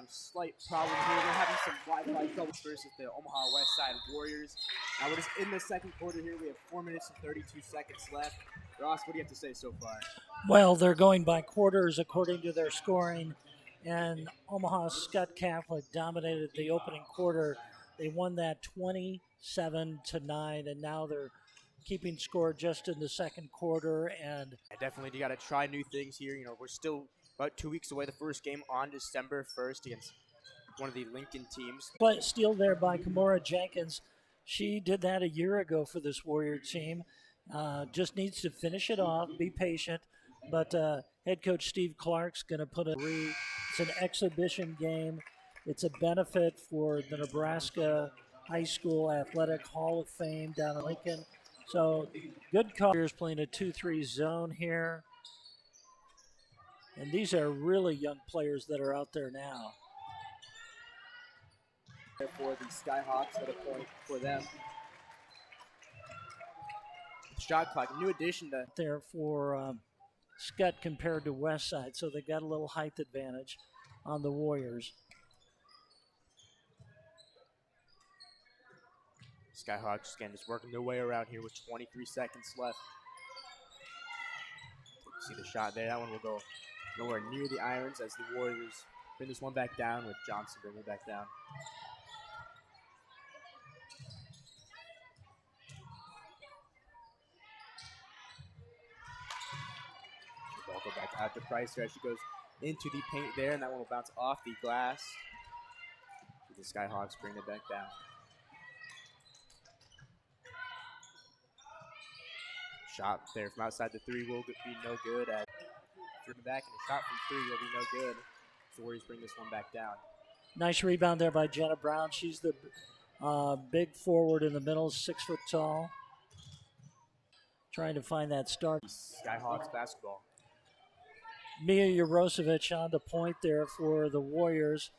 Slight problem here. They're having some Wi-Fi troubles versus the Omaha Westside Warriors. Now we're just in the second quarter here. We have 4 minutes and 32 seconds left. Ross, what do you have to say so far? Well, they're going by quarters according to their scoring, and Omaha Skutt Catholic dominated the opening quarter. They won that 27-9, and now they're keeping score just in the second quarter. And definitely, you got to try new things here. You know, we're still about 2 weeks away. The first game on December 1st against one of the Lincoln teams. But steal there by Kimora Jenkins. She did that a year ago for this Warrior team. Just needs to finish it off, be patient. But head coach Steve Clark's going to put it's an exhibition game. It's a benefit for the Nebraska High School Athletic Hall of Fame down in Lincoln. So good call. Here's playing a 2-3 zone here. And these are really young players that are out there now. For the Skyhawks at a point for them. Shot clock, new addition to there for Skutt compared to Westside, so they got a little height advantage on the Warriors. Skyhawks again just working their way around here with 23 seconds left. See the shot there. That one will go nowhere near the irons as the Warriors bring this one back down with Johnson bringing it back down. The ball go back out to Price as she goes into the paint there, and that one will bounce off the glass. The Skyhawks bring it back down. Shot there from outside the three will be no good. Driven back, and a shot from three will be no good. The Warriors bring this one back down. Nice rebound there by Jenna Brown. She's the big forward in the middle, 6 foot tall. Trying to find that start. Skyhawks basketball. Mia Jarosevic on the point there for the Warriors.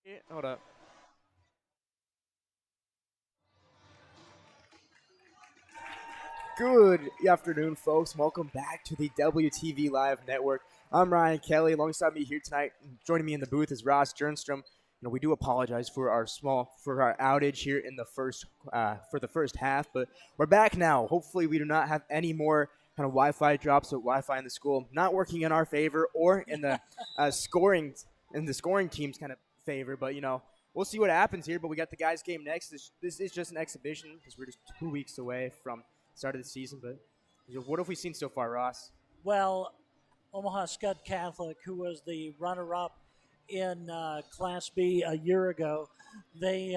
Yeah, hold up. Good afternoon, folks. Welcome back to the WTV Live Network. I'm Ryan Kelly. Alongside me here tonight, joining me in the booth is Ross Jernstrom. You know, we do apologize for our outage here in the first half, but we're back now. Hopefully, we do not have any more kind of Wi-Fi drops with Wi-Fi in the school not working in our favor or in the scoring team's kind of favor. But you know, we'll see what happens here. But we got the guys' game next. This is just an exhibition because we're just 2 weeks away from start of the season. But what have we seen so far, Ross? Well, Omaha Skutt Catholic, who was the runner-up in Class B a year ago, they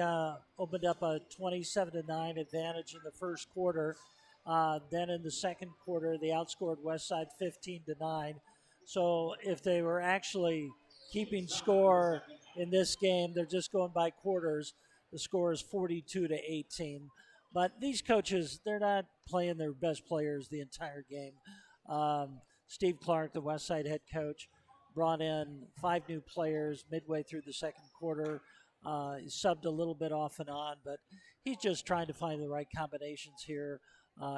opened up a 27-9 advantage in the first quarter. Then in the second quarter, they outscored Westside 15-9. So if they were actually keeping score in this game, they're just going by quarters. The score is 42-18. But these coaches, they're not playing their best players the entire game. Steve Clark, the Westside head coach, brought in 5 new players midway through the second quarter. He subbed a little bit off and on, but he's just trying to find the right combinations here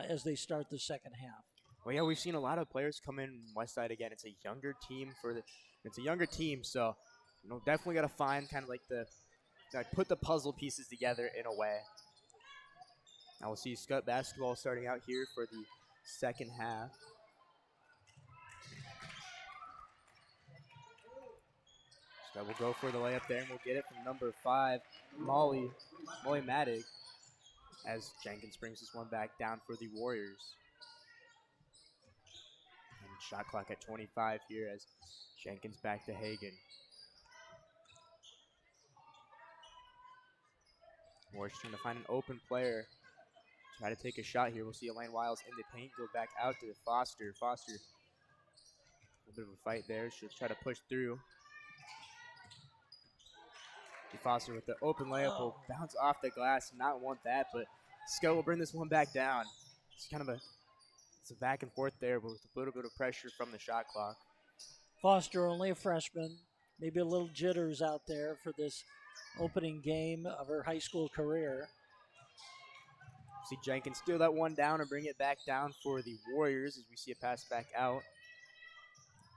as they start the second half. Well, yeah, we've seen a lot of players come in Westside again. It's a younger team, so you know, definitely got to find kind of like put the puzzle pieces together in a way. Now we'll see Skutt basketball starting out here for the second half. Skutt will go for the layup there, and we'll get it from number 5, Molly Maddig, as Jenkins brings this one back down for the Warriors. And shot clock at 25 here as Jenkins back to Hagan. Warriors trying to find an open player try to take a shot here. We'll see Elaine Wiles in the paint, go back out to Foster. Foster, a bit of a fight there. She'll try to push through. Foster with the open layup will bounce off the glass. Not want that, but Skutt will bring this one back down. It's kind of it's a back and forth there, but with a little bit of pressure from the shot clock. Foster, only a freshman. Maybe a little jitters out there for this opening game of her high school career. See Jenkins steal that one down and bring it back down for the Warriors as we see a pass back out.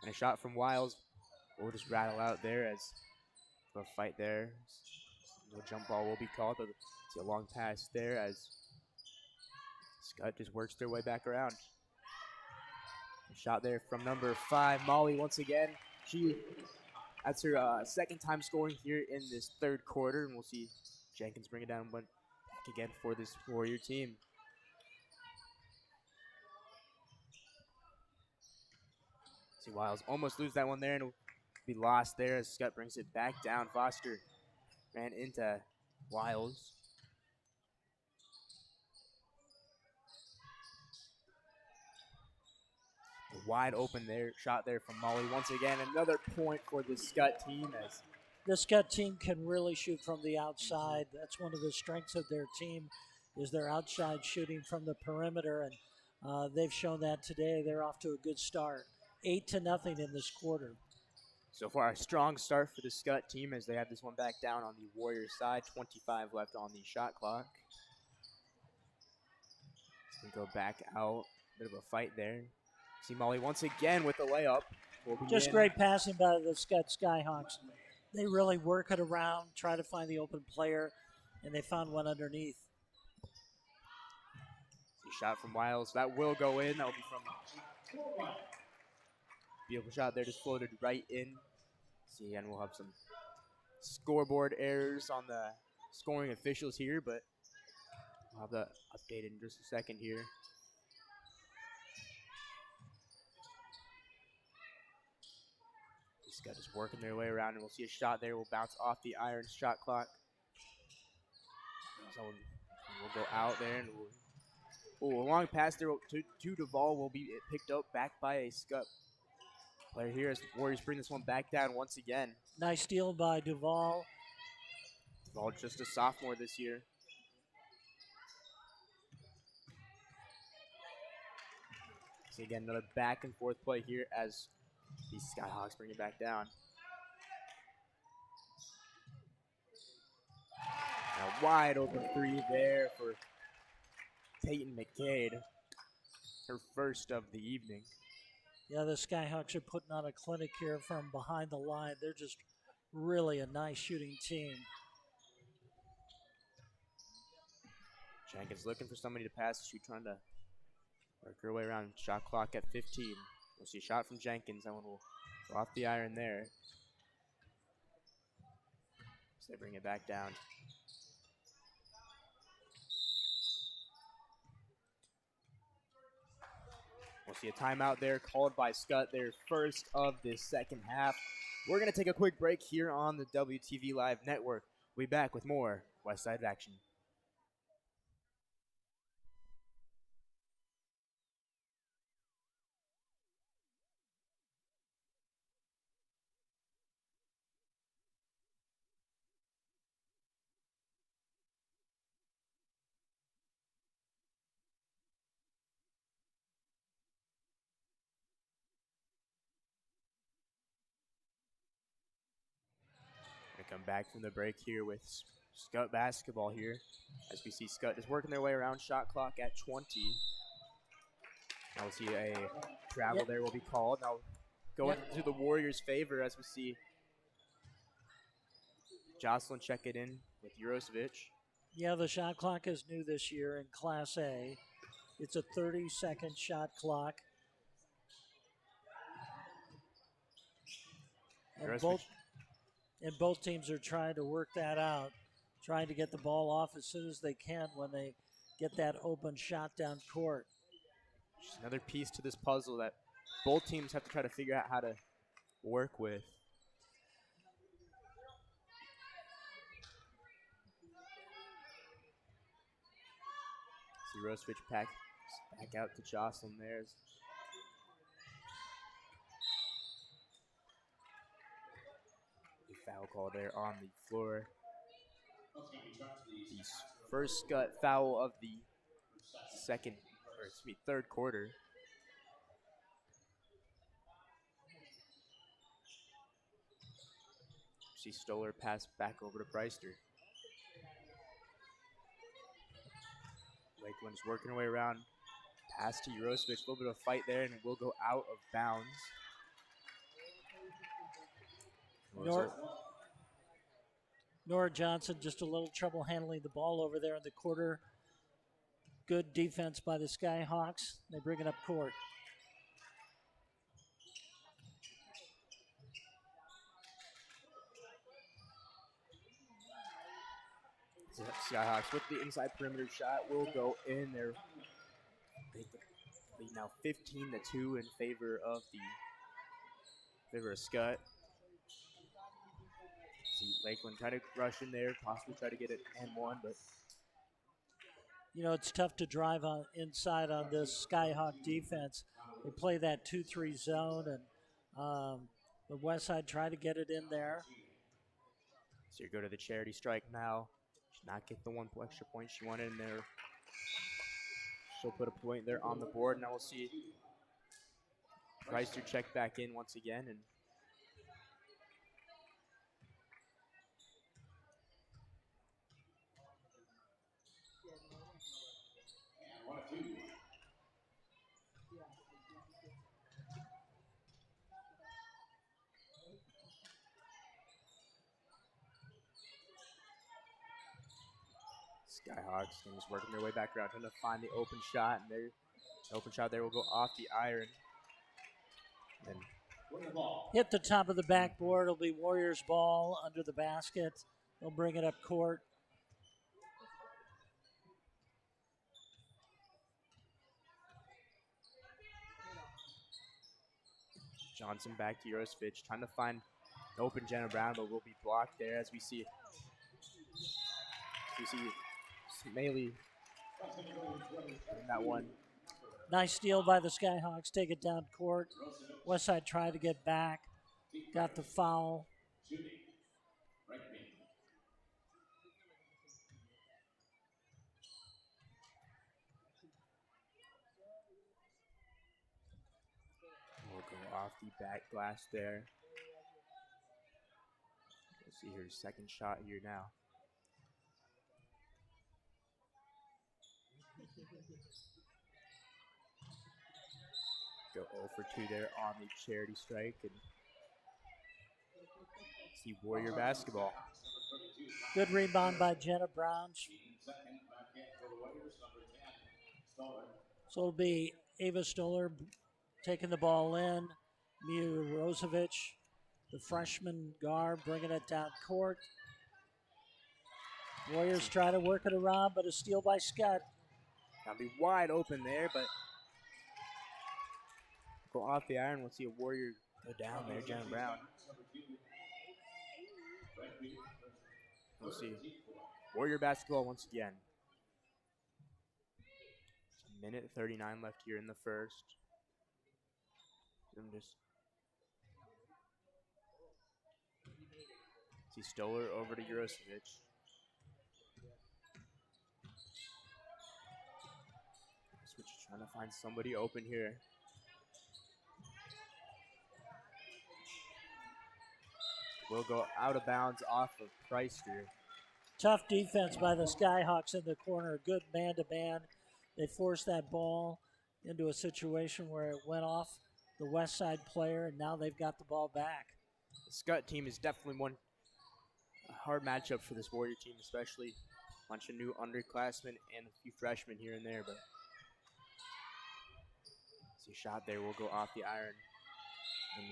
And a shot from Wiles will just rattle out there as a fight there. No jump ball will be called, but see a long pass there as Skutt just works their way back around. A shot there from number 5, Molly once again. That's her second time scoring here in this third quarter, and we'll see Jenkins bring it down back again for this Warrior team. See Wiles almost lose that one there, and it'll be lost there as Skutt brings it back down. Foster ran into Wiles. A wide open there, shot there from Molly. Once again, another point for the Skutt team. As the Skutt team can really shoot from the outside. That's one of the strengths of their team, is their outside shooting from the perimeter, and they've shown that today. They're off to a good start. 8-0 in this quarter. So far, a strong start for the Skutt team as they have this one back down on the Warriors side. 25 left on the shot clock. We go back out. Bit of a fight there. See Molly once again with the layup. Just great passing by the Skutt Skyhawks. They really work it around, try to find the open player, and they found one underneath. See shot from Wiles. That will go in. That will be from... Beautiful shot there, just floated right in. See, and we'll have some scoreboard errors on the scoring officials here, but we'll have that updated in just a second here. Skutt is working their way around, and we'll see a shot there. Will bounce off the iron shot clock. So we'll go out there, and a long pass there to Duvall will be picked up back by a Skutt player here as Warriors bring this one back down once again. Nice steal by Duvall. Duvall just a sophomore this year. See again, another back and forth play here as the Skyhawks bring it back down. A wide open 3 there for Peyton McCade, her first of the evening. Yeah, the Skyhawks are putting on a clinic here from behind the line. They're just really a nice shooting team. Jenkins looking for somebody to pass. She's trying to work her way around. Shot clock at 15. We'll see a shot from Jenkins. That one will go off the iron there. So they bring it back down. We'll see a timeout there called by Skutt, their first of the second half. We're going to take a quick break here on the WTV Live Network. We'll be back with more Westside action. Come back from the break here with Skutt basketball here. As we see Skutt is working their way around, shot clock at 20. Now we'll see a travel there will be called. Now going to the Warriors' favor as we see Jocelyn check it in with Jurosevic. Yeah, the shot clock is new this year in Class A. It's a 30-second shot clock. And both teams are trying to work that out, trying to get the ball off as soon as they can when they get that open shot down court. Just another piece to this puzzle that both teams have to try to figure out how to work with. See Rosevich back out to Jocelyn there. A foul call there on the floor. The first Skutt foul of the third quarter. See Stoller pass back over to Preister. Lakeland's working her way around. Pass to Jurosevich. A little bit of fight there, and it will go out of bounds. Nora Johnson just a little trouble handling the ball over there in the quarter. Good defense by the Skyhawks. They bring it up court. Skyhawks with the inside perimeter shot will go in there. They lead now 15-2 in favor of Skutt. See Lakeland try to rush in there, possibly try to get it and one, but you know, it's tough to drive on inside on this Skyhawk defense. They play that 2-3 zone, and the Westside try to get it in there. So you go to the charity strike now. Should not get the one extra point she wanted in there. She'll put a point there on the board. Now we'll see Preister check back in once again. And Skyhawks is working their way back around, trying to find the open shot, and the open shot there will go off the iron. And hit the top of the backboard. It'll be Warriors ball under the basket. They'll bring it up court. Johnson back to Jurosevich, trying to find open Jenna Brown, but will be blocked there as we see Smaley in that one. Nice steal by the Skyhawks. Take it down court. Westside tried to get back. Got the foul. We'll go off the back glass there. We'll see her second shot here now. Go 0 for 2 there on the charity strike, and see Warrior basketball. Good rebound by Jenna Brown. So it'll be Ava Stoller taking the ball in. Mia Rosevich, the freshman guard, bringing it down court. Warriors try to work it around, but a steal by Skutt. Now be wide open there, but go off the iron. We'll see a Warrior go down there, Jenna Brown. We'll see Warrior basketball once again. Minute 39 left here in the first. See Stoller over to Jurosevich. Switch trying to find somebody open here. Will go out of bounds off of Preister. Tough defense by the Skyhawks in the corner. Good man-to-man. They forced that ball into a situation where it went off the Westside player, and now they've got the ball back. The Skutt team is definitely a hard matchup for this Warrior team, especially a bunch of new underclassmen and a few freshmen here and there. But see a shot there will go off the iron. And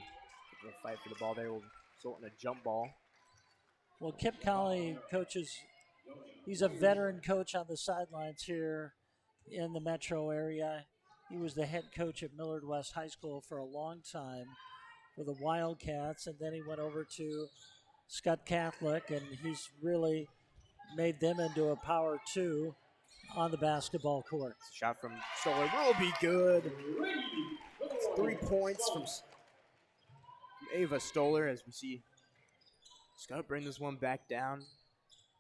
the fight for the ball there will result in a jump ball. Well, Kip Colley coaches, he's a veteran coach on the sidelines here in the metro area. He was the head coach at Millard West High School for a long time for the Wildcats, and then he went over to Skutt Catholic, and he's really made them into a Power 2 on the basketball court. Shot from Stoller will be good. It's 3 points from Ava Stoller as we see Skutt bring this one back down.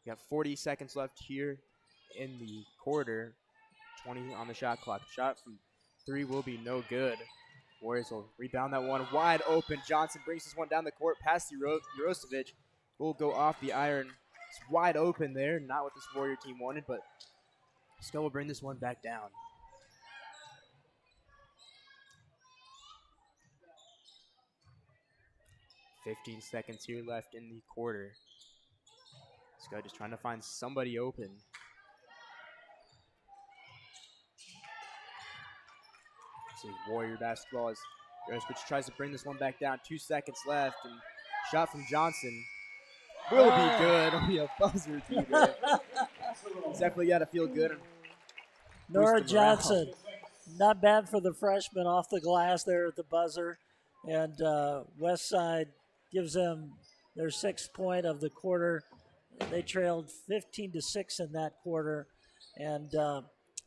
We got 40 seconds left here in the quarter. 20 on the shot clock. Shot from 3 will be no good. Warriors will rebound that one wide open. Johnson brings this one down the court past Jurosevic. Will go off the iron. It's wide open there. Not what this Warrior team wanted, but Skutt will bring this one back down. $15 seconds here left in the quarter. Skutt just trying to find somebody open. See Warrior basketball as Jurosevic tries to bring this one back down. 2 seconds left, and shot from Johnson will be good. It'll be a buzzer beater. Definitely got to feel good. Nora Johnson, not bad for the freshman off the glass there at the buzzer. And Westside gives them their 6th point of the quarter. They trailed 15-6 in that quarter. And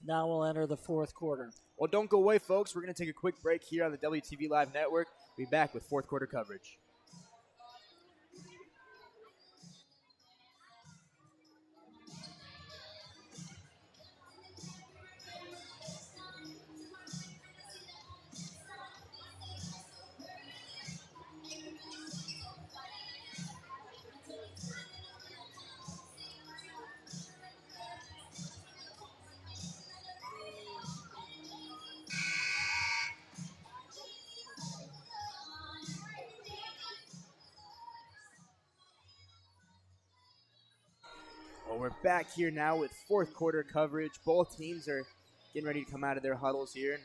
now we'll enter the 4th quarter. Well, don't go away, folks. We're going to take a quick break here on the WTV Live Network. We'll be back with 4th quarter coverage. Well, we're back here now with 4th quarter coverage. Both teams are getting ready to come out of their huddles here. And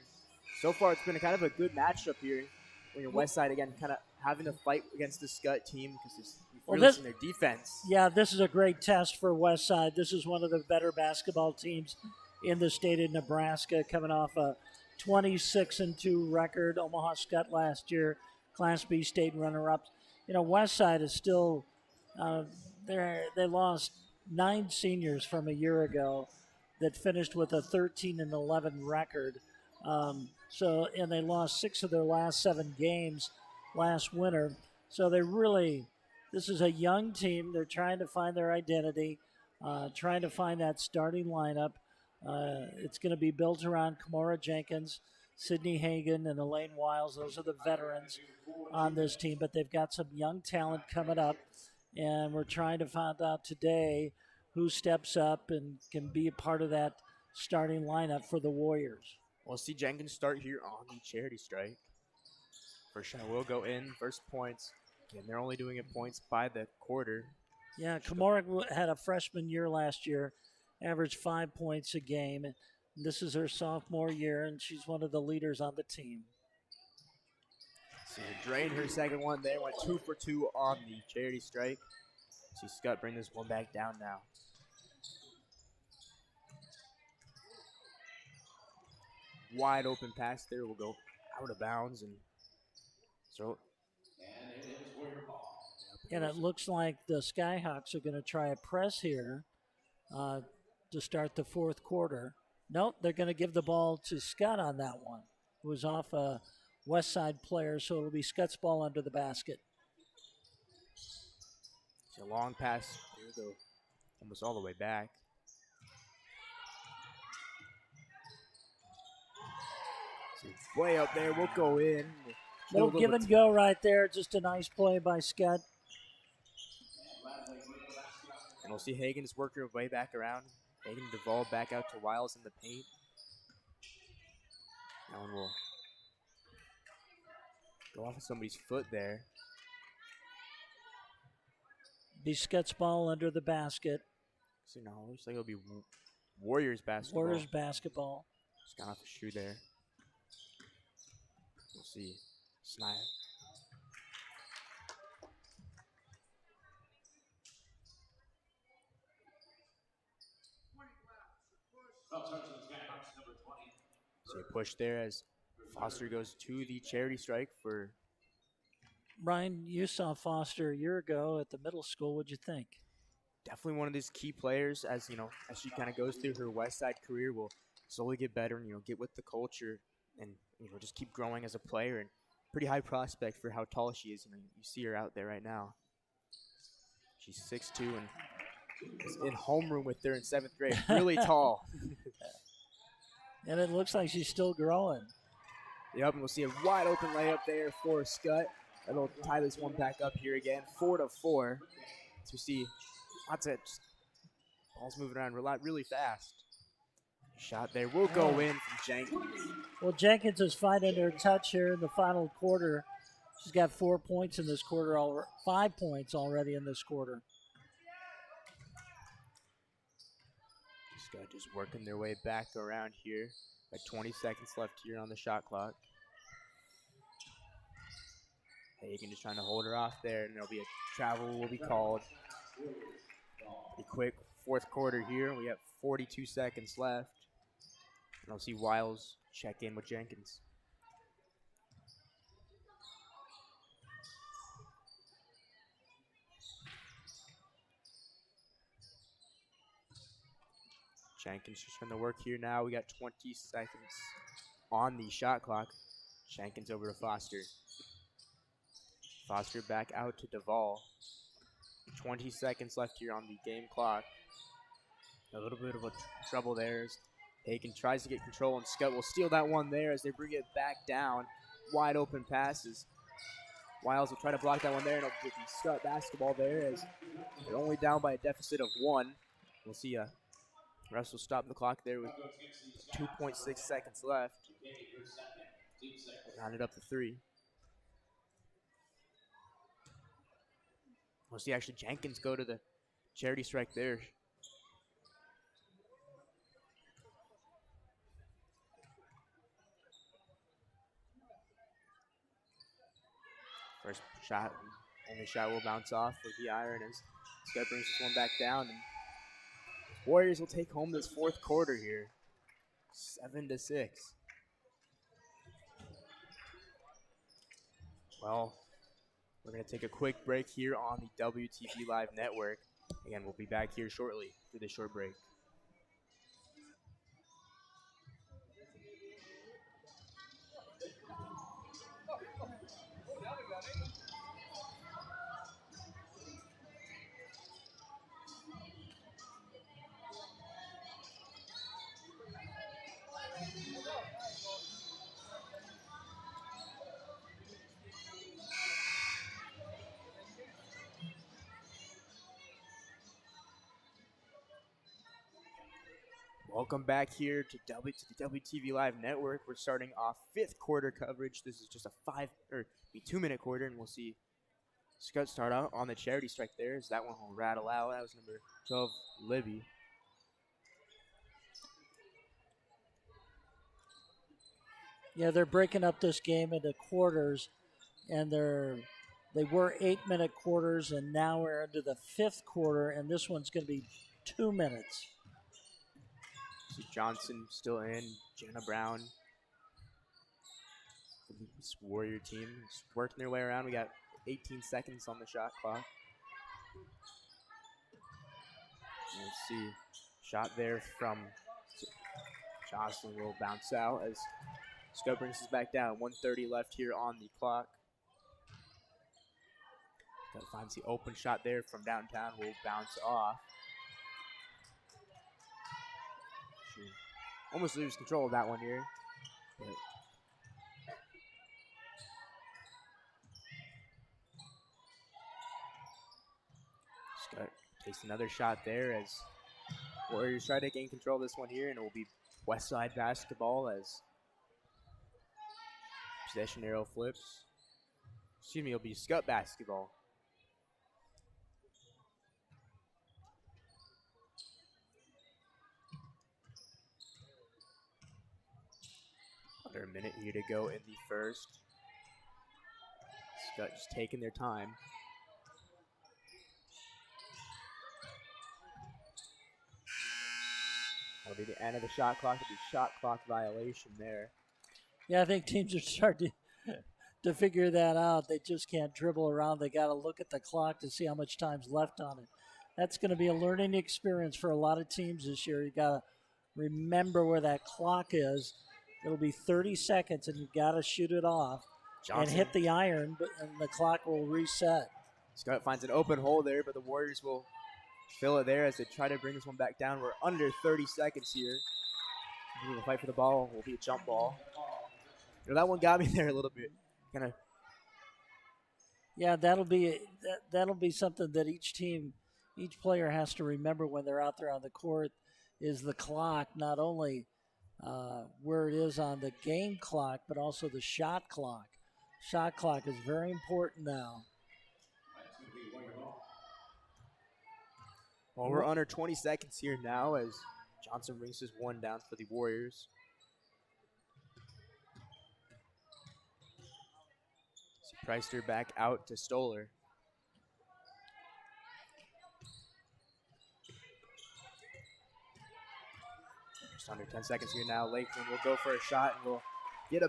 so far, it's been a kind of a good matchup here. When your Westside, again, kind of having to fight against the Skutt team because it's in their defense. Yeah, this is a great test for Westside. This is one of the better basketball teams in the state of Nebraska, coming off a 26-2 record. Omaha Skutt last year, Class B state runner-ups. Westside is still they lost 9 seniors from a year ago that finished with a 13-11 record. And they lost 6 of their last 7 games last winter. So this is a young team. They're trying to find their identity, trying to find that starting lineup. It's going to be built around Kamora Jenkins, Sydney Hagan, and Elaine Wiles. Those are the veterans on this team, but they've got some young talent coming up, and we're trying to find out today who steps up and can be a part of that starting lineup for the Warriors. We'll see Jenkins start here on the charity strike. First shot will go in, first points. Again, they're only doing it points by the quarter. Yeah, Kamora had a freshman year last year, averaged 5 points a game. This is her sophomore year, and she's one of the leaders on the team. So drained her second one there, went 2 for 2 on the charity strike. See Skutt bring this one back down now. Wide open pass there will go out of bounds and so. And it looks like the Skyhawks are going to try a press here to start the 4th quarter. Nope, they're going to give the ball to Skutt on that one. It was off a Westside player, so it'll be Skutt's ball under the basket. It's a long pass. Here we go. Almost all the way back. So way up there. We'll go in. Little give and go right there. Just a nice play by Skutt. And we'll see Hagan just work her way back around. Hagan devolve back out to Wiles in the paint. That one will go off of somebody's foot there. Be Skutt's ball under the basket. So now it looks like it'll be Warriors basketball. Warriors basketball. Just got off the shoe there. We'll see. Snide. So a push there as Foster goes to the charity strike for. Ryan, you saw Foster a year ago at the middle school. What'd you think? definitely one of these key players as, as she kind of goes through her Westside career, will slowly get better and, get with the culture and, just keep growing as a player, and pretty high prospect for how tall she is. You see her out there right now. She's 6'2" and is in homeroom with her in 7th grade. Really tall. And it looks like she's still growing. Yep, and we'll see a wide open layup there for Skutt. That'll tie this one back up here again, 4-4. So we see lots of balls moving around really fast. Shot there will go in from Jenkins. Well, Jenkins is finding her touch here in the final quarter. She's got 4 points in this quarter, 5 points already in this quarter. Skutt just working their way back around here. Got 20 seconds left here on the shot clock. Hagen just trying to hold her off there, and there'll be a travel will be called. Pretty quick 4th quarter here. We have 42 seconds left. And I'll see Wiles check in with Jenkins. Jenkins just trying to work here now. We got 20 seconds on the shot clock. Jenkins over to Foster. Foster back out to Duvall. 20 seconds left here on the game clock. A little bit of a trouble there as Hagen tries to get control, and Skutt will steal that one there as they bring it back down. Wide open passes. Wiles will try to block that one there, and it'll be Skutt basketball there as they're only down by a deficit of 1. We'll see refs will stop the clock there with 2.6 seconds left. Round it up to 3. We'll see actually Jenkins go to the charity strike there. First shot, only shot will bounce off with the iron as Skutt brings this one back down. And Warriors will take home this 4th quarter here, 7-6. Well, we're going to take a quick break here on the WTV Live Network. Again, we'll be back here shortly for this short break. Welcome back here to the WTV Live Network. We're starting off 5th quarter coverage. This is just a 2-minute quarter, and we'll see Skutt start out on the charity strike there as that one will rattle out. That was number 12, Libby. Yeah, they're breaking up this game into quarters, and they were 8-minute quarters, and now we're into the 5th quarter, and this one's going to be 2 minutes. See Johnson still in, Jenna Brown. This Warrior team is working their way around. We got 18 seconds on the shot clock. Let's see, shot there from Jocelyn will bounce out as Skutt brings us back down. 1:30 left here on the clock. Got to find the open shot there from downtown. Will bounce off. Almost lose control of that one here. But Skutt takes another shot there as Warriors try to gain control of this one here, and it will be Westside basketball as possession arrow flips. Excuse me, it'll be Skutt basketball. Under a minute here to go in the first. Skutt just taking their time. That'll be the end of the shot clock. It'll be shot clock violation there. Yeah, I think teams are starting to figure that out. They just can't dribble around. They got to look at the clock to see how much time's left on it. that's going to be a learning experience for a lot of teams this year. You got to remember where that clock is. It'll be 30 seconds, and you got to shoot it off and hit the iron, and the clock will reset. Skutt finds an open hole there, but the Warriors will fill it there as they try to bring this one back down. We're under 30 seconds here. The fight for the ball will be a jump ball. You know, that one got me there a little bit. Kind of. Yeah, that'll be something that each player has to remember when they're out there on the court, is the clock, not only where it is on the game clock, but also the shot clock. Shot clock is very important now. Well, we're under 20 seconds here now as Johnson brings his one down for the Warriors. Preister back out to Stoller. Just under 10 seconds here now. Lakeland will go for a shot and will get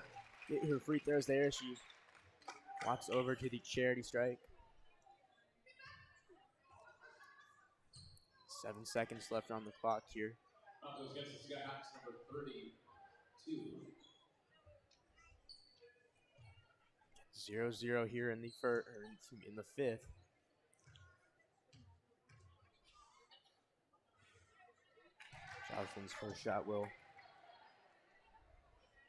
her free throws there. She walks over to the charity strike. 7 seconds left on the clock here. Number 32. 0-0 here in the fifth. Johnson's first shot will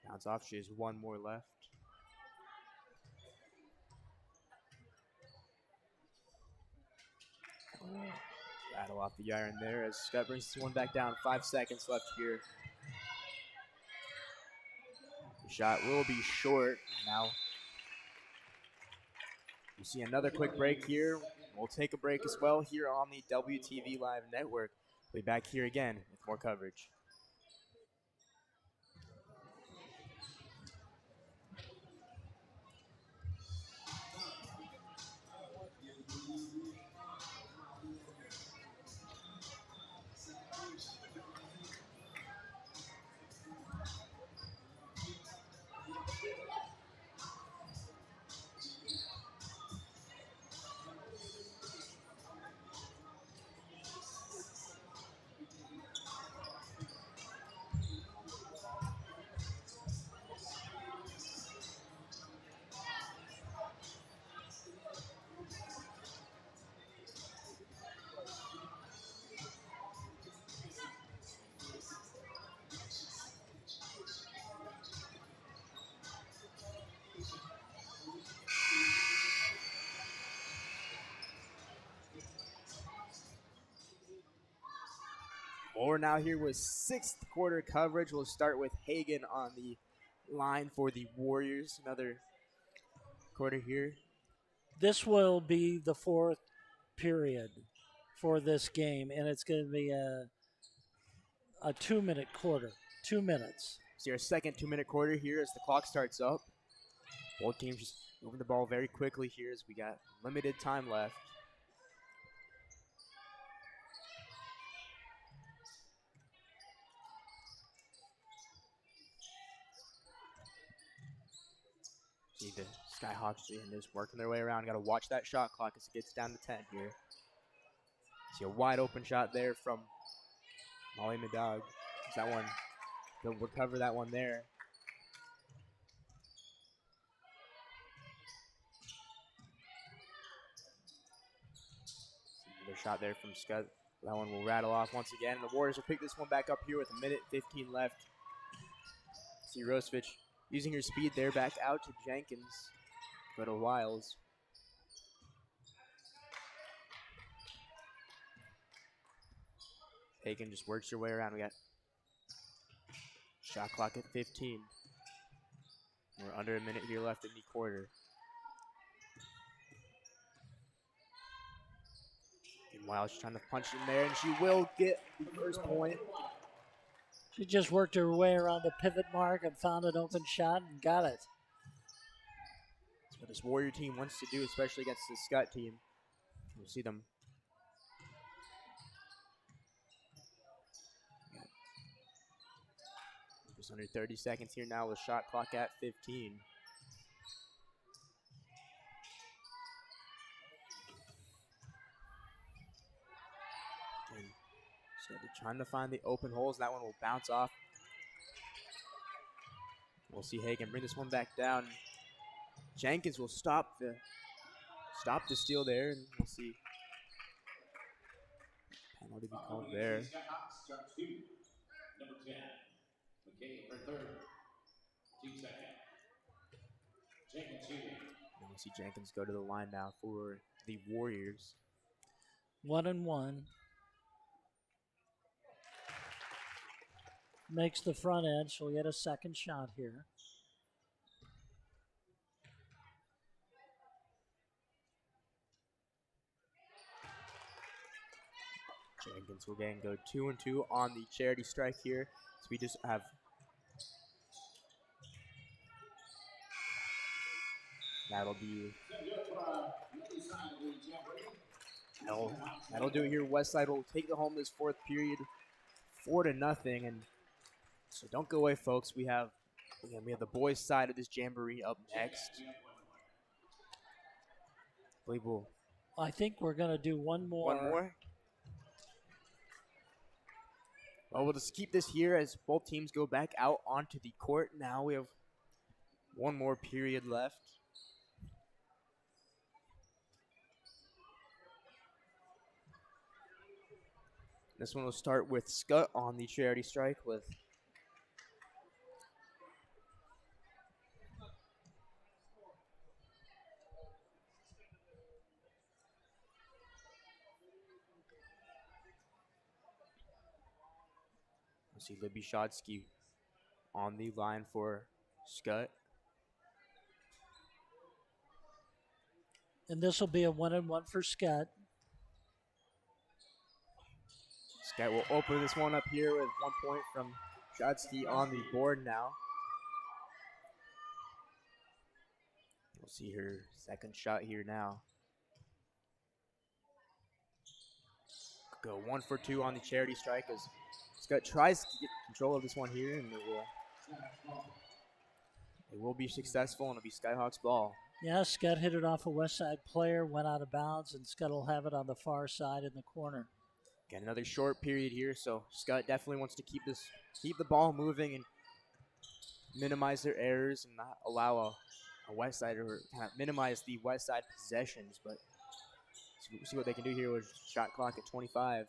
bounce off. She has one more left. Rattle off the iron there as Skutt brings this one back down. 5 seconds left here. The shot will be short. Now we see another quick break here. We'll take a break as well here on the WTV Live Network. We'll be back here again with more coverage. Well, we're now here with sixth quarter coverage. We'll start with Hagan on the line for the Warriors. Another quarter here. This will be the fourth period for this game, and it's going to be a 2-minute quarter. 2 minutes. See our second 2-minute quarter here as the clock starts up. Both teams just moving the ball very quickly here as we got limited time left. See the Skyhawks just working their way around. Got to watch that shot clock as it gets down to 10 here. See a wide open shot there from Molly Madog. That one, they'll recover that one there. Another shot there from Skutt. That one will rattle off once again. The Warriors will pick this one back up here with 1:15 left. See Rosevich using her speed there, back out to Jenkins. Go to Wiles. Hagan just works her way around. We got shot clock at 15. We're under a minute here left in the quarter. And Wiles trying to punch in there, and she will get the first point. She just worked her way around the pivot mark and found an open shot and got it. That's what this Warrior team wants to do, especially against the Skutt team. We'll see them. Just under 30 seconds here now with shot clock at 15. So they're trying to find the open holes. That one will bounce off. We'll see Hagan bring this one back down. Jenkins will stop the steal there, and we'll see. Penalty be called there. Number 10, McKay for third. 2 second. Jenkins shooting. And we'll see Jenkins go to the line now for the Warriors. 1-1. Makes the front edge. She'll get a second shot here. Jenkins will again go 2-2 on the charity strike here. So we just have that'll do it here. Westside will take the home this fourth period, 4-0, and so don't go away, folks. We have the boys' side of this jamboree up next. I think we're going to do one more. One more. Well, we'll just keep this here as both teams go back out onto the court. Now we have one more period left. This one will start with Skutt on the charity strike with we'll see Libby Shodsky on the line for Skutt. And this will be a 1-1 for Skutt. Skutt will open this one up here with 1 point from Shodsky on the board now. We'll see her second shot here now. Go 1 for 2 on the charity strike as Skutt tries to get control of this one here, and it will be successful, and it'll be Skyhawks ball. Yeah, Skutt hit it off a Westside player, went out of bounds, and Skutt will have it on the far side in the corner. Got another short period here, so Skutt definitely wants to keep the ball moving and minimize their errors and not allow a Westside or kind of minimize the Westside possessions. But see what they can do here with shot clock at 25.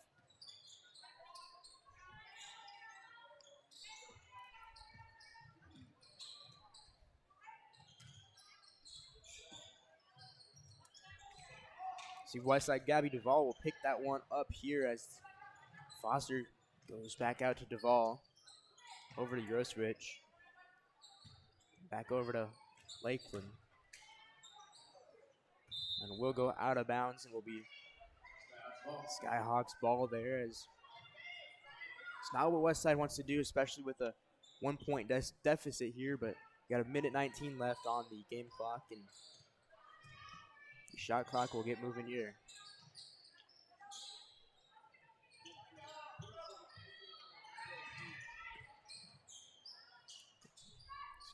See, Westside Gabby Duvall will pick that one up here as Foster goes back out to Duvall. Over to Grosrich. Back over to Lakeland. And we'll go out of bounds, and will be Skyhawks ball there. As it's not what Westside wants to do, especially with a 1 point deficit here, but got a minute 19 left on the game clock, and the shot clock will get moving here.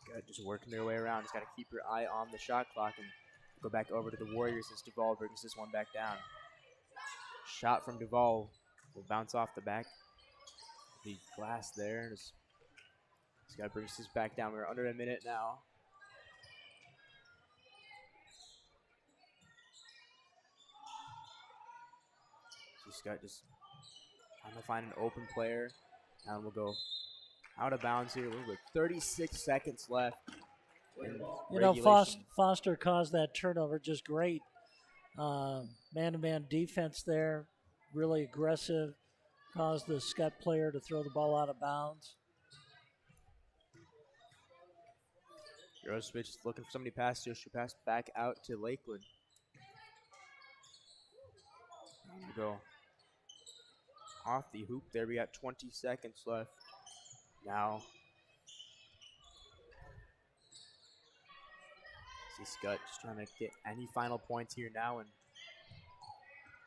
Skutt just working their way around. Just got to keep your eye on the shot clock and go back over to the Warriors as Duvall brings this one back down. Shot from Duvall will bounce off the back of the glass there. Skutt brings this back down. We're under a minute now. Skutt just trying to find an open player. And we'll go out of bounds here with 36 seconds left. You know, Foster caused that turnover just great. Man-to-man defense there, really aggressive. Caused the Skutt player to throw the ball out of bounds. Grosrich looking for somebody to pass to. She'll pass back out to Lakeland. And we'll go off the hoop there. We got 20 seconds left now. See Skutt just trying to get any final points here now, and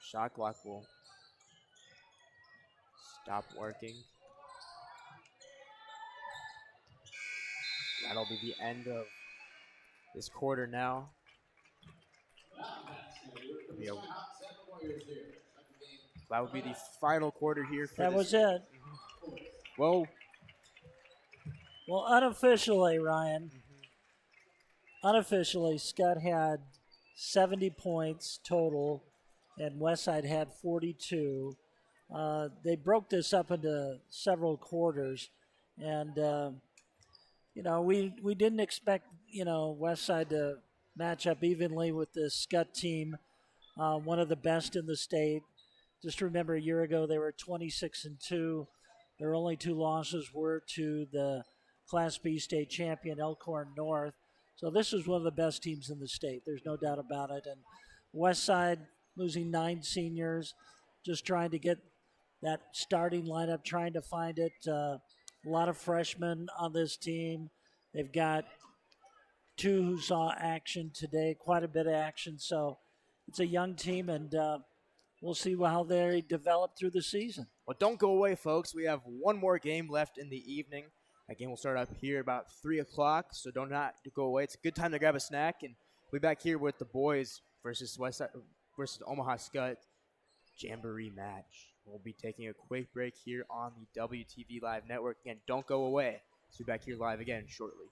shot clock will stop working. That'll be the end of this quarter now. It'll be a That would be the final quarter here for That this. was it. Well, Well, unofficially, Ryan, unofficially, Skutt had 70 points total, and Westside had 42. They broke this up into several quarters, and we didn't expect Westside to match up evenly with the Skutt team, one of the best in the state. Just remember, a year ago they were 26-2. Their only two losses were to the Class B state champion Elkhorn North. So this is one of the best teams in the state. There's no doubt about it. And Westside losing 9 seniors, just trying to get that starting lineup, trying to find it. A lot of freshmen on this team. They've got 2 who saw action today, quite a bit of action. So it's a young team, and we'll see how they develop through the season. Well, don't go away, folks. We have one more game left in the evening. That game will start up here about 3 o'clock, so don't not go away. It's a good time to grab a snack, and we'll be back here with the boys versus Westside versus Omaha Skutt Jamboree match. We'll be taking a quick break here on the WTV Live Network. Again, don't go away. We'll be back here live again shortly.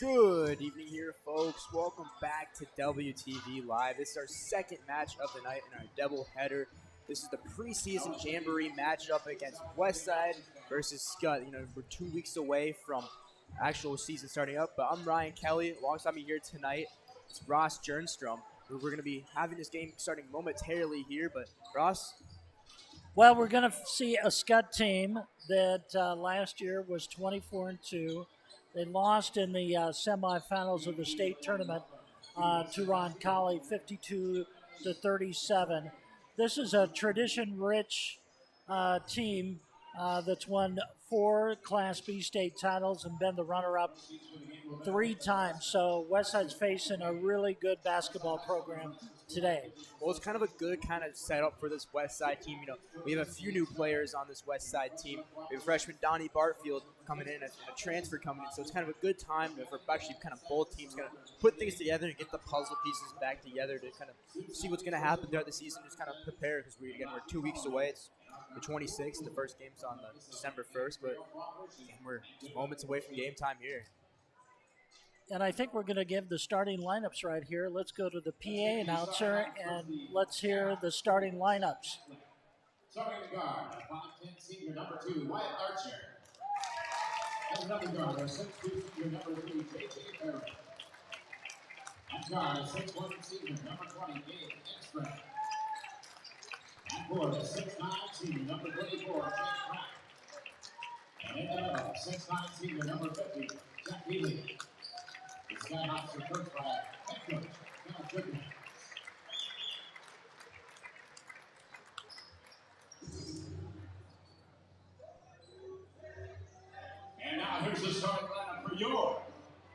Good evening here, folks. Welcome back to WTV Live. This is our second match of the night in our doubleheader. This is the preseason Jamboree matchup against Westside versus Skutt. You know, we're 2 weeks away from actual season starting up, but I'm Ryan Kelly. Alongside me here tonight, it's Ross Jernstrom. We're going to be having this game starting momentarily here, but Ross? Well, we're going to see a Skutt team that last year was 24-2. They lost in the semifinals of the state tournament to Roncalli, 52-37. This is a tradition-rich team that's won 4 Class B state titles and been the runner-up 3 times. So Westside's facing a really good basketball program today. Well, it's kind of a good kind of setup for this Westside team. You know, we have a few new players on this Westside team. We have freshman Donnie Bartfield coming in, and a transfer coming in. So it's kind of a good time for actually kind of both teams going to put things together and get the puzzle pieces back together to kind of see what's going to happen throughout the season. Just kind of prepare because we're 2 weeks away. It's the 26th. The first game's on the December 1st, but we're just moments away from game time here. And I think we're going to give the starting lineups right here. Let's go to the PA announcer and let's hear the starting lineups. Starting the guard, 5'10" senior number 2, Wyatt Archer. And another guard, 6'2" senior number 3, J.J. Perry. And guard, 6'1" senior number 20, Gabe Ekstrom. And forward, 6'9" senior number 24, Jake Pratt. And in the middle, 6'9" senior number 50, Jack Healy. The Skyhawks are coached by head coach Kyle Goodman. And now here's the starting lineup for your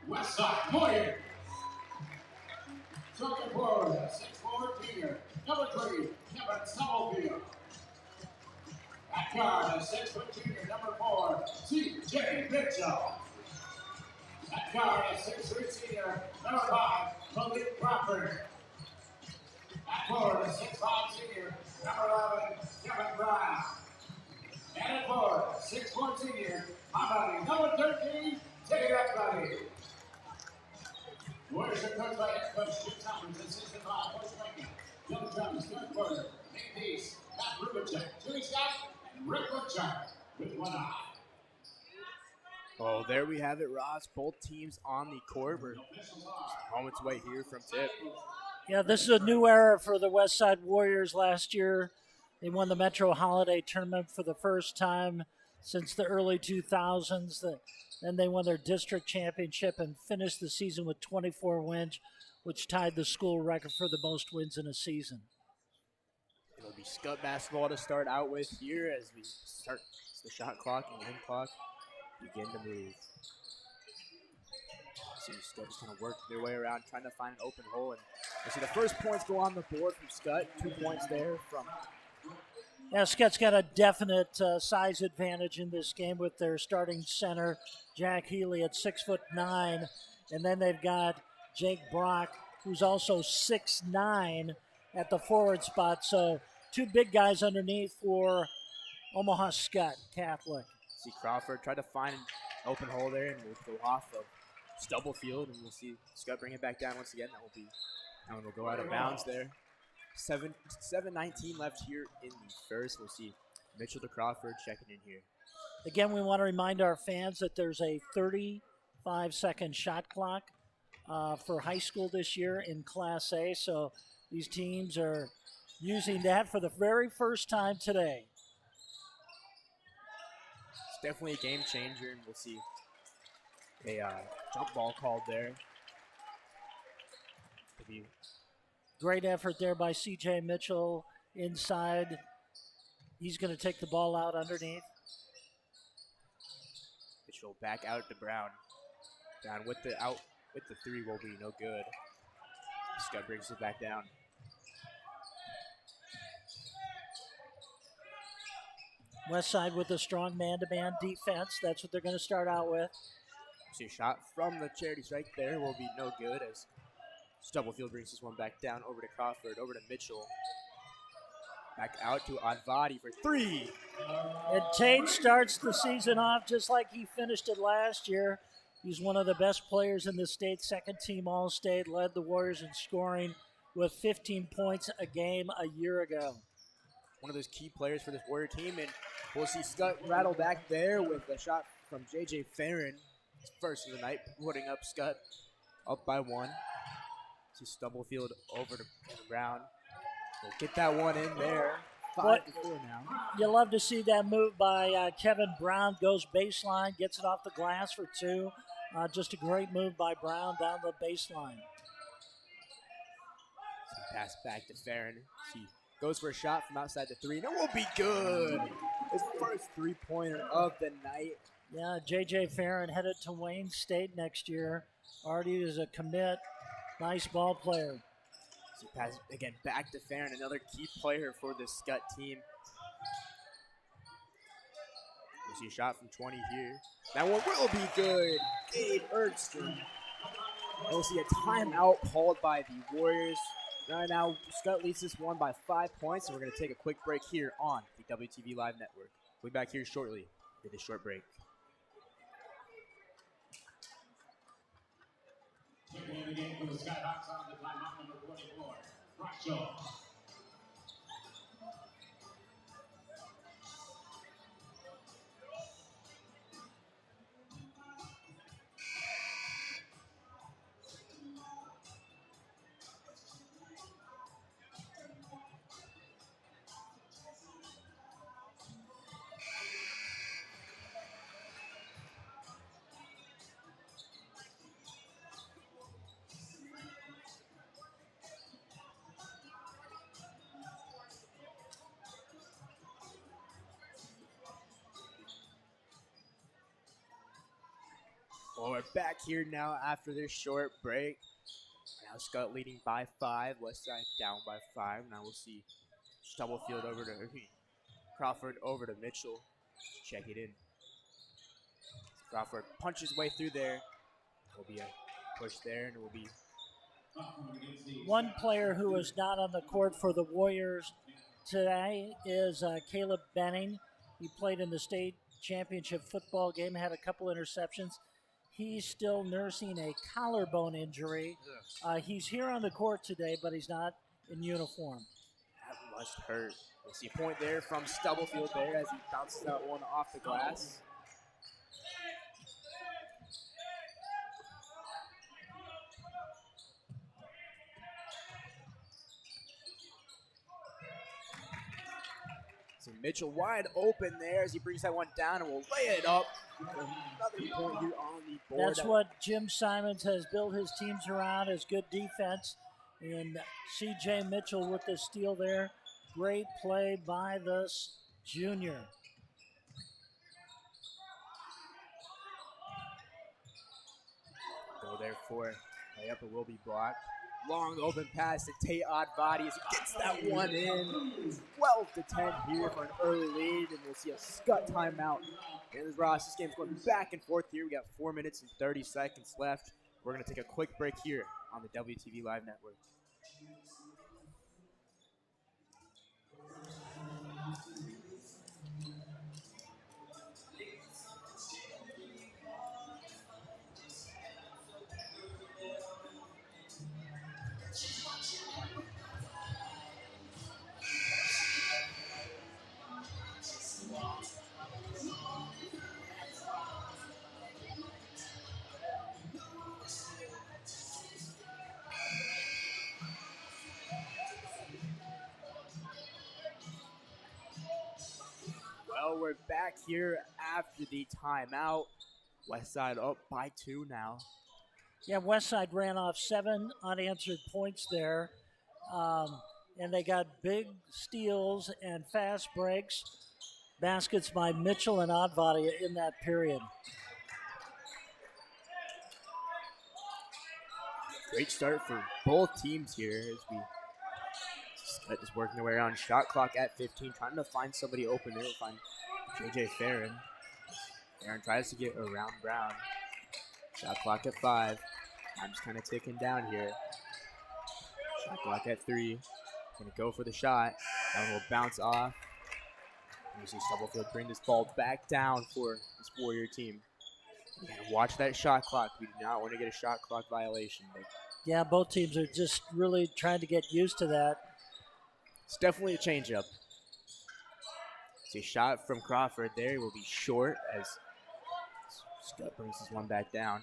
Westside Warriors. Starting forward, 6'4" junior, number 3, Kevin Stubblefield. At guard, 6' junior, number 4, C.J. Mitchell. At guard, 6'3" senior, number 5, Malik Crawford. At forward, 6'5" senior, number 11, Kevin Brown. And at forward, 6'4" senior, my buddy, number 13, Tate Buddy. Warriors are coached by head coach Jim Thomas, assistant by Coach Rankin, Young Travis, Doug Porter, Nate Peace, Matt Rubicek, Jimmy Scott, and Rick Woodchuck with one eye. Oh, there we have it, Ross. Both teams on the court. We're moments away here from tip. Yeah, this is a new era for the Westside Warriors. Last year, they won the Metro Holiday Tournament for the first time since the early 2000s. Then they won their district championship and finished the season with 24 wins, which tied the school record for the most wins in a season. It'll be Skutt basketball to start out with here as we start the shot clock and game clock begin to move. See Skutt just kind of work their way around, trying to find an open hole. And we see the first points go on the board from Skutt. 2 points there from. Yeah, Skutt's got a definite size advantage in this game with their starting center, Jack Healy, at 6'9", and then they've got Jake Brock, who's also 6'9", at the forward spot. So 2 big guys underneath for Omaha Skutt Catholic. See Crawford try to find an open hole there, and we'll go off of Stubblefield, and we'll see Skutt bring it back down once again. That one will go out of bounds there. 7:19 left here in the first. We'll see Mitchell to Crawford checking in here. Again, we want to remind our fans that there's a 35-second shot clock for high school this year in Class A. So these teams are using that for the very first time today. It's definitely a game changer, and we'll see a jump ball called there. Great effort there by C.J. Mitchell inside. He's going to take the ball out underneath. Mitchell back out to Brown. Brown with the 3 will be no good. Skutt brings it back down. Westside with a strong man-to-man defense. That's what they're going to start out with. See a shot from the charity strike there will be no good as Stubblefield brings this one back down over to Crawford, over to Mitchell. Back out to Advadi for 3. And Tate starts the season off just like he finished it last year. He's one of the best players in the state, second team All-State, led the Warriors in scoring with 15 points a game a year ago. One of those key players for this Warrior team, and we'll see Skutt rattle back there with a shot from J.J. Farron, his first of the night, putting up Skutt up by 1. See Stubblefield over to Brown. We'll get that one in there. 5-4 now. You love to see that move by Kevin Brown. Goes baseline, gets it off the glass for 2. Just a great move by Brown down the baseline. So pass back to Farron. See, goes for a shot from outside the 3, and it will be good. His first 3-pointer of the night. Yeah, J.J. Farron headed to Wayne State next year. Already is a commit. Nice ball player. So pass again back to Farron, another key player for the Skutt team. We see a shot from 20 here. That one will be good. Gabe Jernstrom. We'll see a timeout called by the Warriors. Right now, Skutt leads this one by 5 points, and we're going to take a quick break here on the WTV Live Network. We'll be back here shortly with a short break. Checking in the game for the Skyhawks on the timeout number 24, Russia. Well, we're back here now after this short break. Now Skutt leading by 5. Westside down by 5. Now we'll see Stubblefield over to Crawford, over to Mitchell. Check it in. Crawford punches his way through there. Will be a push there, and it will be one player who is not on the court for the Warriors today is Caleb Benning. He played in the state championship football game, had a couple interceptions. He's still nursing a collarbone injury. He's here on the court today, but he's not in uniform. That must hurt. We'll see a point there from Stubblefield there as he bounces that one off the glass. So Mitchell wide open there as he brings that one down, and will lay it up. Another point here on the board. That's what Jim Simons has built his teams around, is good defense. And C.J. Mitchell with the steal there. Great play by the junior. Go there for it. Layup, it will be blocked. Long open pass to Tate Oddbody as he gets that one in. 12-10 here for an early lead, and we'll see a Skutt timeout. And this game's going back and forth here. We got 4 minutes and 30 seconds left. We're going to take a quick break here on the WTV Live Network. Well, we're back here after the timeout. Westside up by 2 now. Yeah, Westside ran off 7 unanswered points there. And they got big steals and fast breaks. Baskets by Mitchell and Oddbody in that period. Great start for both teams here as we just working their way around. Shot clock at 15, trying to find somebody open there. We'll find J.J. Farron. Farron tries to get around Brown. Shot clock at 5. Time's kind of ticking down here. Shot clock at 3. Gonna go for the shot. That one will bounce off. And you see Stubblefield bring this ball back down for this Warrior team. You gotta watch that shot clock. We do not want to get a shot clock violation. But Yeah, both teams are just really trying to get used to that. it's definitely a changeup. See, a shot from Crawford there will be short as Skutt brings this one back down.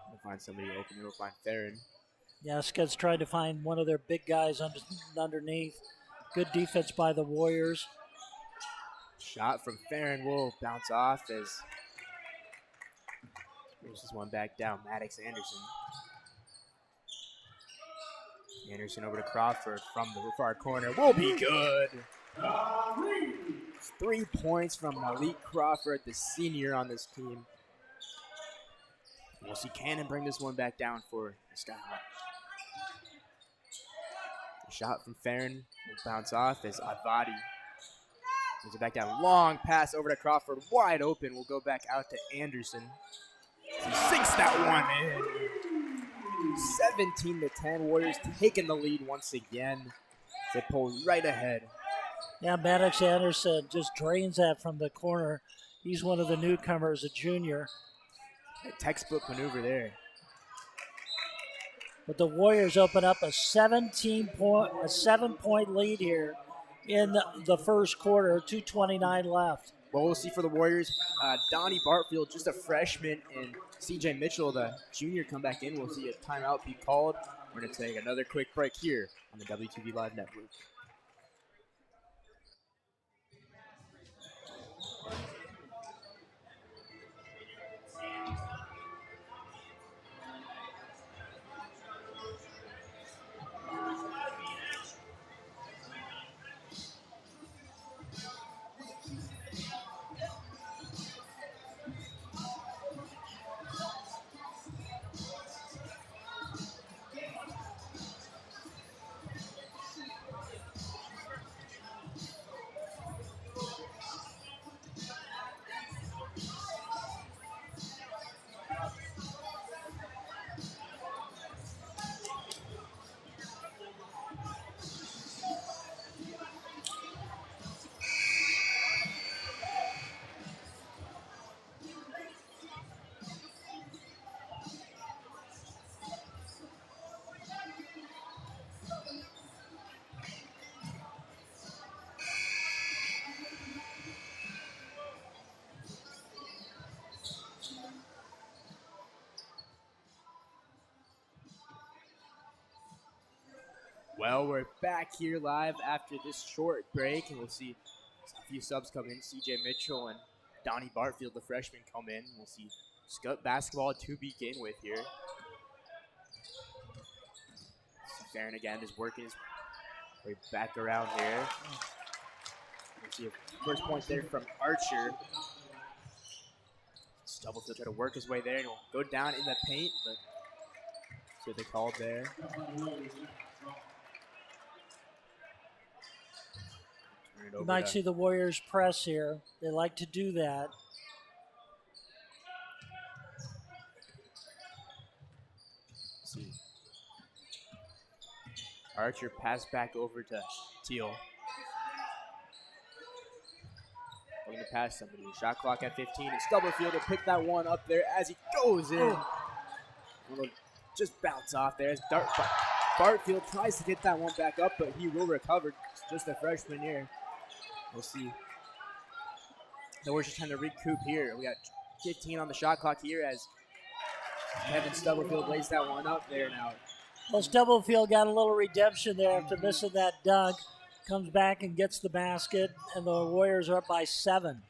We'll find somebody open. We'll find Theron. Yeah, Skutt's trying to find one of their big guys underneath. Good defense by the Warriors. Shot from Theron will bounce off as brings this one back down. Maddox Anderson. Anderson over to Crawford from the far corner. Will be good. 3 points from Malik Crawford, the senior on this team. We'll see Cannon bring this one back down for the Skyhawks. Shot from Farron will bounce off as Advadi brings it back down. Long pass over to Crawford, wide open. Will go back out to Anderson. He sinks that one in. 17-10. Warriors taking the lead once again. They pull right ahead. Yeah, Maddox Anderson just drains that from the corner. He's one of the newcomers, a junior. A textbook maneuver there. But the Warriors open up a 7-point lead here in the first quarter. 2:29 left. Well, we'll see for the Warriors. Donnie Bartfield, just a freshman, and CJ Mitchell, the junior, come back in. We'll see a timeout be called. We're going to take another quick break here on the WTV Live Network. Well, we're back here live after this short break, and we'll see a few subs come in. CJ Mitchell and Donnie Bartfield, the freshman, come in. We'll see Skutt basketball to begin with here. Farron again is working his way back around here. We'll see a first point there from Archer. Stubblefield try to work his way there, and he'll go down in the paint, but see what they called there. You might see the Warriors press here. They like to do that. See. Archer pass back over to Teal. Looking to pass somebody. Shot clock at 15. And Stubblefield will pick that one up there as he goes in. It'll just bounce off there as Bartfield tries to get that one back up, but he will recover. Just a freshman here. We'll see. The Warriors trying to recoup here. We got 15 on the shot clock here as Kevin Stubblefield lays that one up there now. Well, Stubblefield got a little redemption there after missing that dunk. Comes back and gets the basket, and the Warriors are up by 7.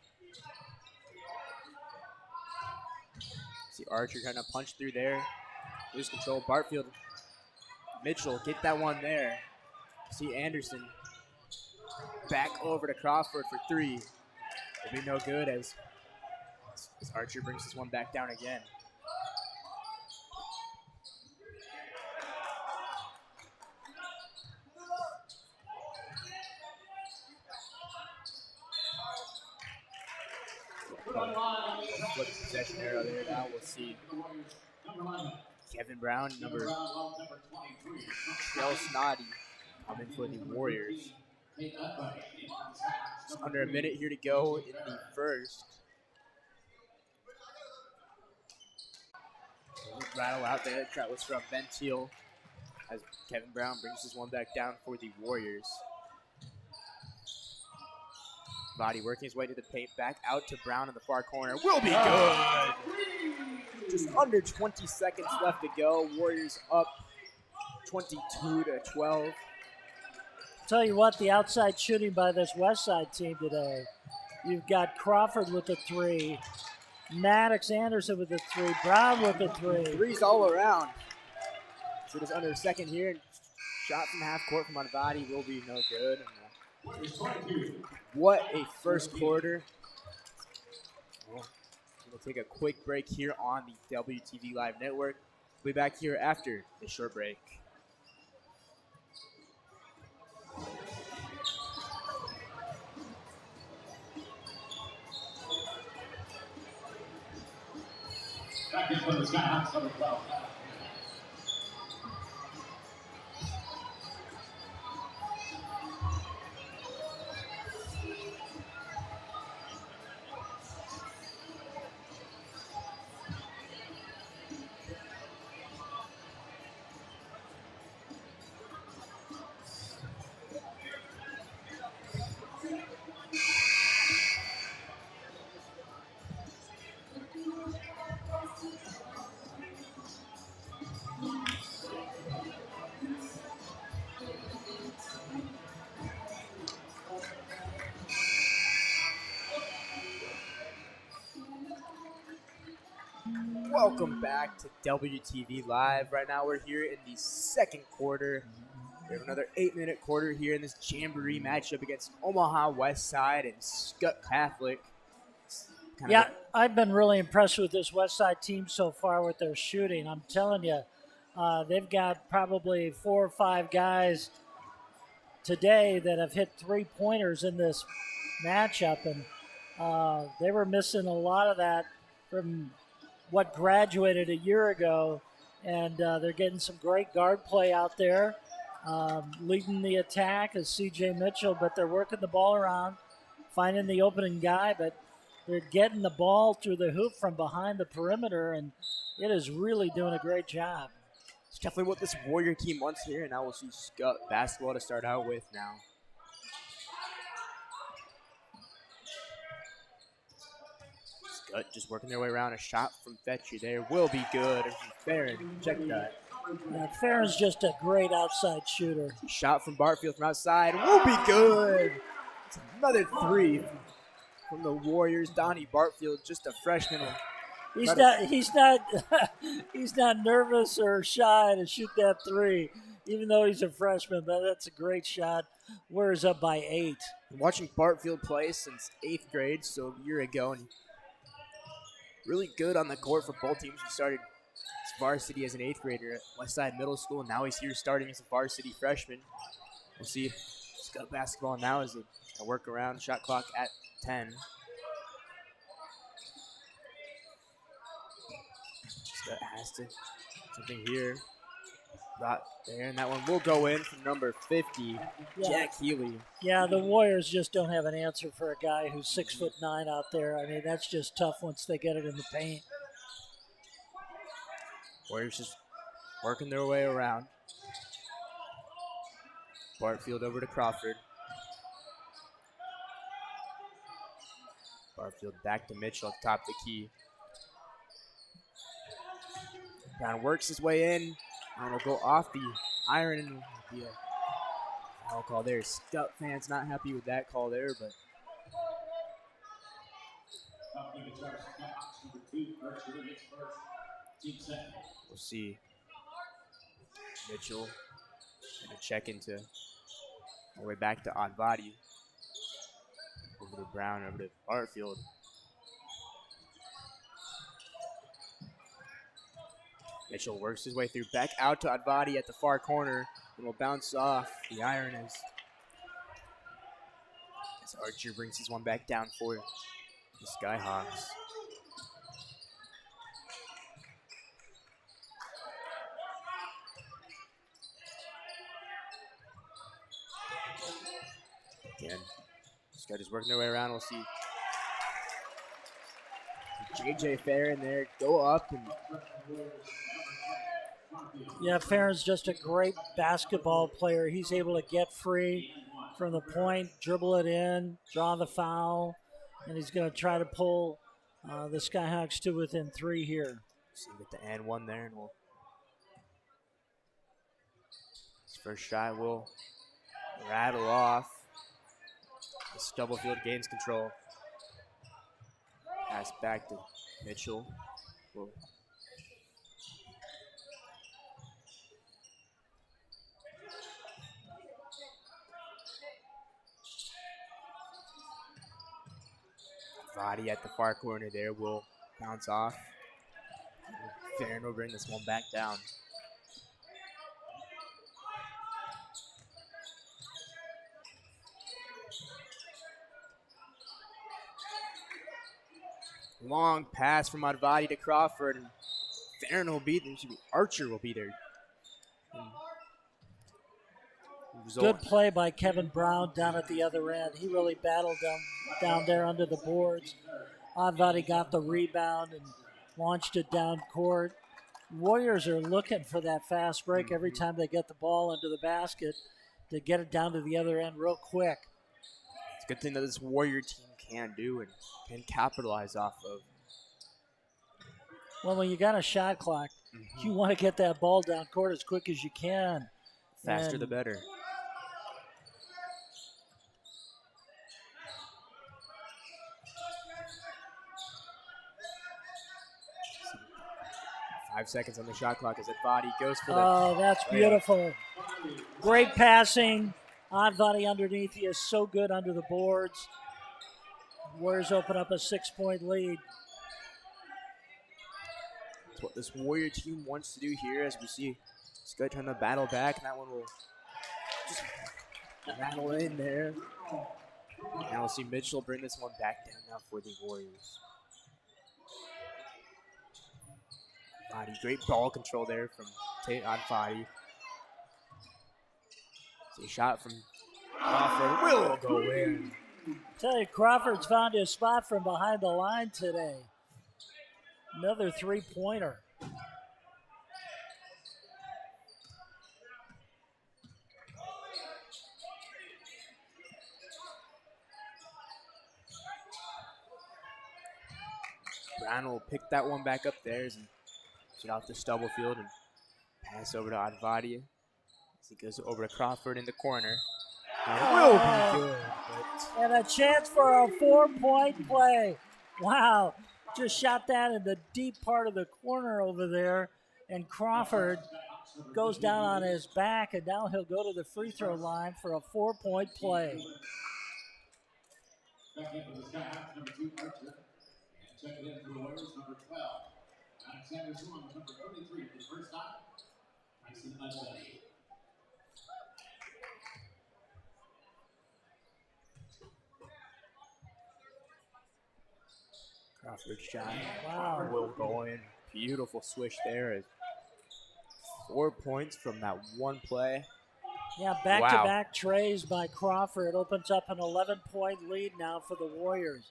See Archer trying to punch through there. Lose control. Bartfield. Mitchell get that one there. See Anderson. Back over to Crawford for 3. It'll be no good as Archer brings this one back down again. Flip possession arrow there now. We'll see Kevin Brown, number Trell Snoddy, coming for the Warriors. Just under a minute here to go in the first. Rattle out there. That was from Ben Teal as Kevin Brown brings this one back down for the Warriors. Body working his way to the paint, back out to Brown in the far corner. Will be good. Just under 20 seconds left to go. Warriors up 22-12. Tell you what, the outside shooting by this Westside team today. You've got Crawford with the 3, Maddox Anderson with the 3, Brown with the 3. Threes all around. So just under a second here. And shot from half court from Anvati will be no good. What a first quarter. We'll take a quick break here on the WTV Live Network. We'll be back here after a short break. Welcome back to WTV Live. Right now we're here in the second quarter. We have another 8-minute quarter here in this Jamboree matchup against Omaha Westside and Skutt Catholic. Yeah, I've been really impressed with this Westside team so far with their shooting. I'm telling you, they've got probably 4 or 5 guys today that have hit 3-pointers in this matchup, and they were missing a lot of that from what graduated a year ago, and they're getting some great guard play out there. Leading the attack is C.J. Mitchell, but they're working the ball around, finding the opening guy, but they're getting the ball through the hoop from behind the perimeter, and it is really doing a great job. It's definitely what this Warrior team wants here, and now we'll see Skutt basketball to start out with now. Skutt just working their way around. A shot from Fetchy there will be good. Farron, check that. Yeah, Farron's just a great outside shooter. Shot from Barfield from outside will be good. It's another 3 from the Warriors. Donnie Barfield, just a freshman. He's not nervous or shy to shoot that 3, even though he's a freshman. But that's a great shot. Warriors up by 8. I'm watching Barfield play since 8th grade, so a year ago, and really good on the court for both teams. He started his varsity as an 8th grader at Westside Middle School, and now he's here starting as a varsity freshman. We'll see Skutt basketball now as a work around. Shot clock at 10. Skutt has to something here. Right there, and that one will go in from number 50, Jack Healy. Yeah, the Warriors just don't have an answer for a guy who's 6'9" out there. I mean, that's just tough once they get it in the paint. Warriors just working their way around. Barfield over to Crawford. Barfield back to Mitchell at the top of the key. Brown works his way in. And will go off the iron and will be a foul call there. Skutt fans not happy with that call there, but we'll see. Mitchell going to check into all the way back to Anvati. Over to Brown, over to Barfield. Mitchell works his way through, back out to Advadi at the far corner, and will bounce off the iron as Archer brings his one back down for the Skyhawks. Again, Skutt is working their way around. We'll see JJ Fair in there go up. And yeah, Farron's just a great basketball player. He's able to get free from the point, dribble it in, draw the foul, and he's going to try to pull the Skyhawks to within 3 here. see, get the and one there, and his first shot will rattle off. Stubblefield gains control. Pass back to Mitchell. Vadi at the far corner there will bounce off. Farron will bring this one back down. Long pass from Advadi to Crawford, and Farron will be there. Archer will be there. Good play by Kevin Brown down at the other end. He really battled down there under the boards. Advadi got the rebound and launched it down court. Warriors are looking for that fast break every time they get the ball into the basket to get it down to the other end real quick. It's a good thing that this Warrior team can do and can capitalize off of. Well, when you got a shot clock, you want to get that ball down court as quick as you can. Faster the better. Five seconds on the shot clock as Advadi goes for the... Oh, that's beautiful. Great passing. Advadi underneath. He is so good under the boards. Warriors open up a 6-point lead. That's what this Warrior team wants to do here, as we see Skutt trying to battle back, and that one will just rattle in there. Now we'll see Mitchell bring this one back down now for the Warriors. Advadi, great ball control there from Advadi. A shot from Crawford will go in. Tell you, Crawford's found his spot from behind the line today. Another 3-pointer. Brown will pick that one back up there and get off the Stubblefield and pass over to Advadi. As he goes over to Crawford in the corner. And it will be good. And a chance for a 4-point play. Wow. Just shot that in the deep part of the corner over there. And Crawford goes down on his back, and now he'll go to the free throw line for a 4-point play. Back into the Skyhawks, number 2, Archer. And check it in for the Warriors, number 12. Alexander Swan, number 33, for the first time. Tyson Advadi. Crawford shot. Wow. Will go in. Beautiful swish there. 4 points from that one play. Yeah, back-to-back trays by Crawford opens up an 11-point lead now for the Warriors.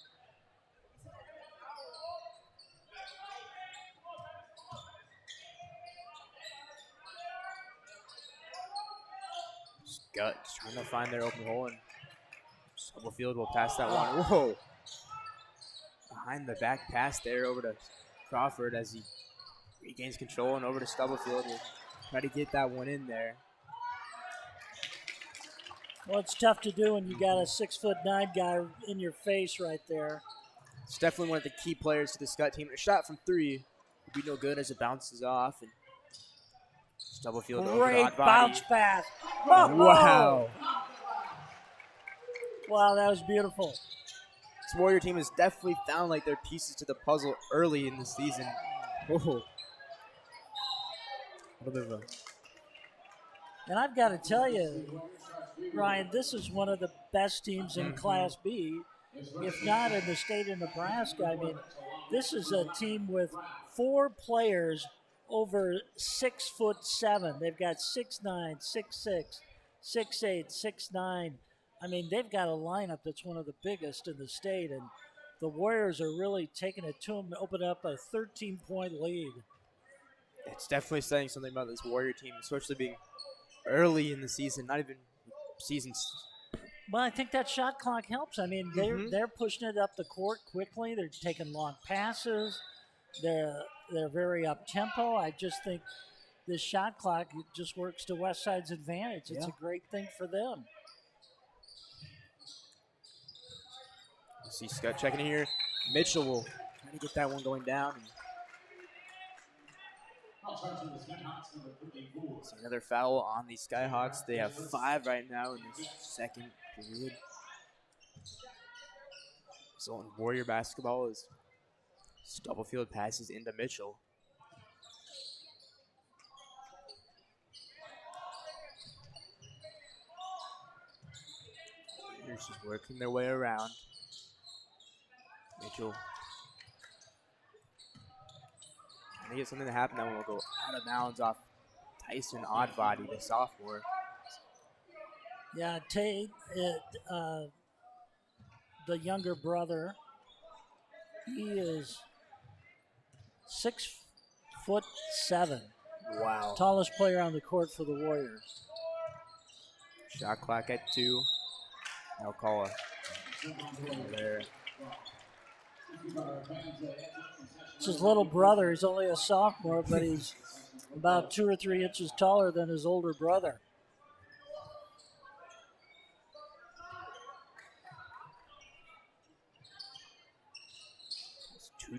Skutt trying to find their open hole, and Stubblefield will pass that one. Whoa! Behind the back pass there over to Crawford as he regains control, and over to Stubblefield. Will try to get that one in there. Well, it's tough to do when you got a 6'9" guy in your face right there. It's definitely one of the key players to the Skutt team. A shot from 3 would be no good as it bounces off. And Stubblefield over to Great Advadi. bounce pass. Oh, Wow. Wow, that was beautiful. This Warrior team has definitely found like their pieces to the puzzle early in the season. Oh. A little bit of a... And I've got to tell you, Ryan, this is one of the best teams in Class B, if not in the state of Nebraska. I mean, this is a team with 4 players over 6'7". They've got 6'9", 6'6", 6'8", 6'9". I mean, they've got a lineup that's one of the biggest in the state, and the Warriors are really taking it to them to open up a 13-point lead. It's definitely saying something about this Warrior team, especially being early in the season, not even seasons. Well, I think that shot clock helps. I mean, they're pushing it up the court quickly. They're taking long passes. They're very up tempo. I just think this shot clock just works to Westside's advantage. It's a great thing for them. See Skutt checking in here. Mitchell will try to get that one going down. See another foul on the Skyhawks. They have 5 right now in this second period. So in Warrior basketball is Stubblefield passes into Mitchell. They're just working their way around. Mitchell. Trying to get something to happen. That one will go out of bounds off Tyson Oddbody, the sophomore. Yeah, Tate, the younger brother, he is 6'7". Wow. Tallest player on the court for the Warriors. Shot clock at 2. I'll call it there. It's his little brother. He's only a sophomore, but he's about 2 or 3 inches taller than his older brother.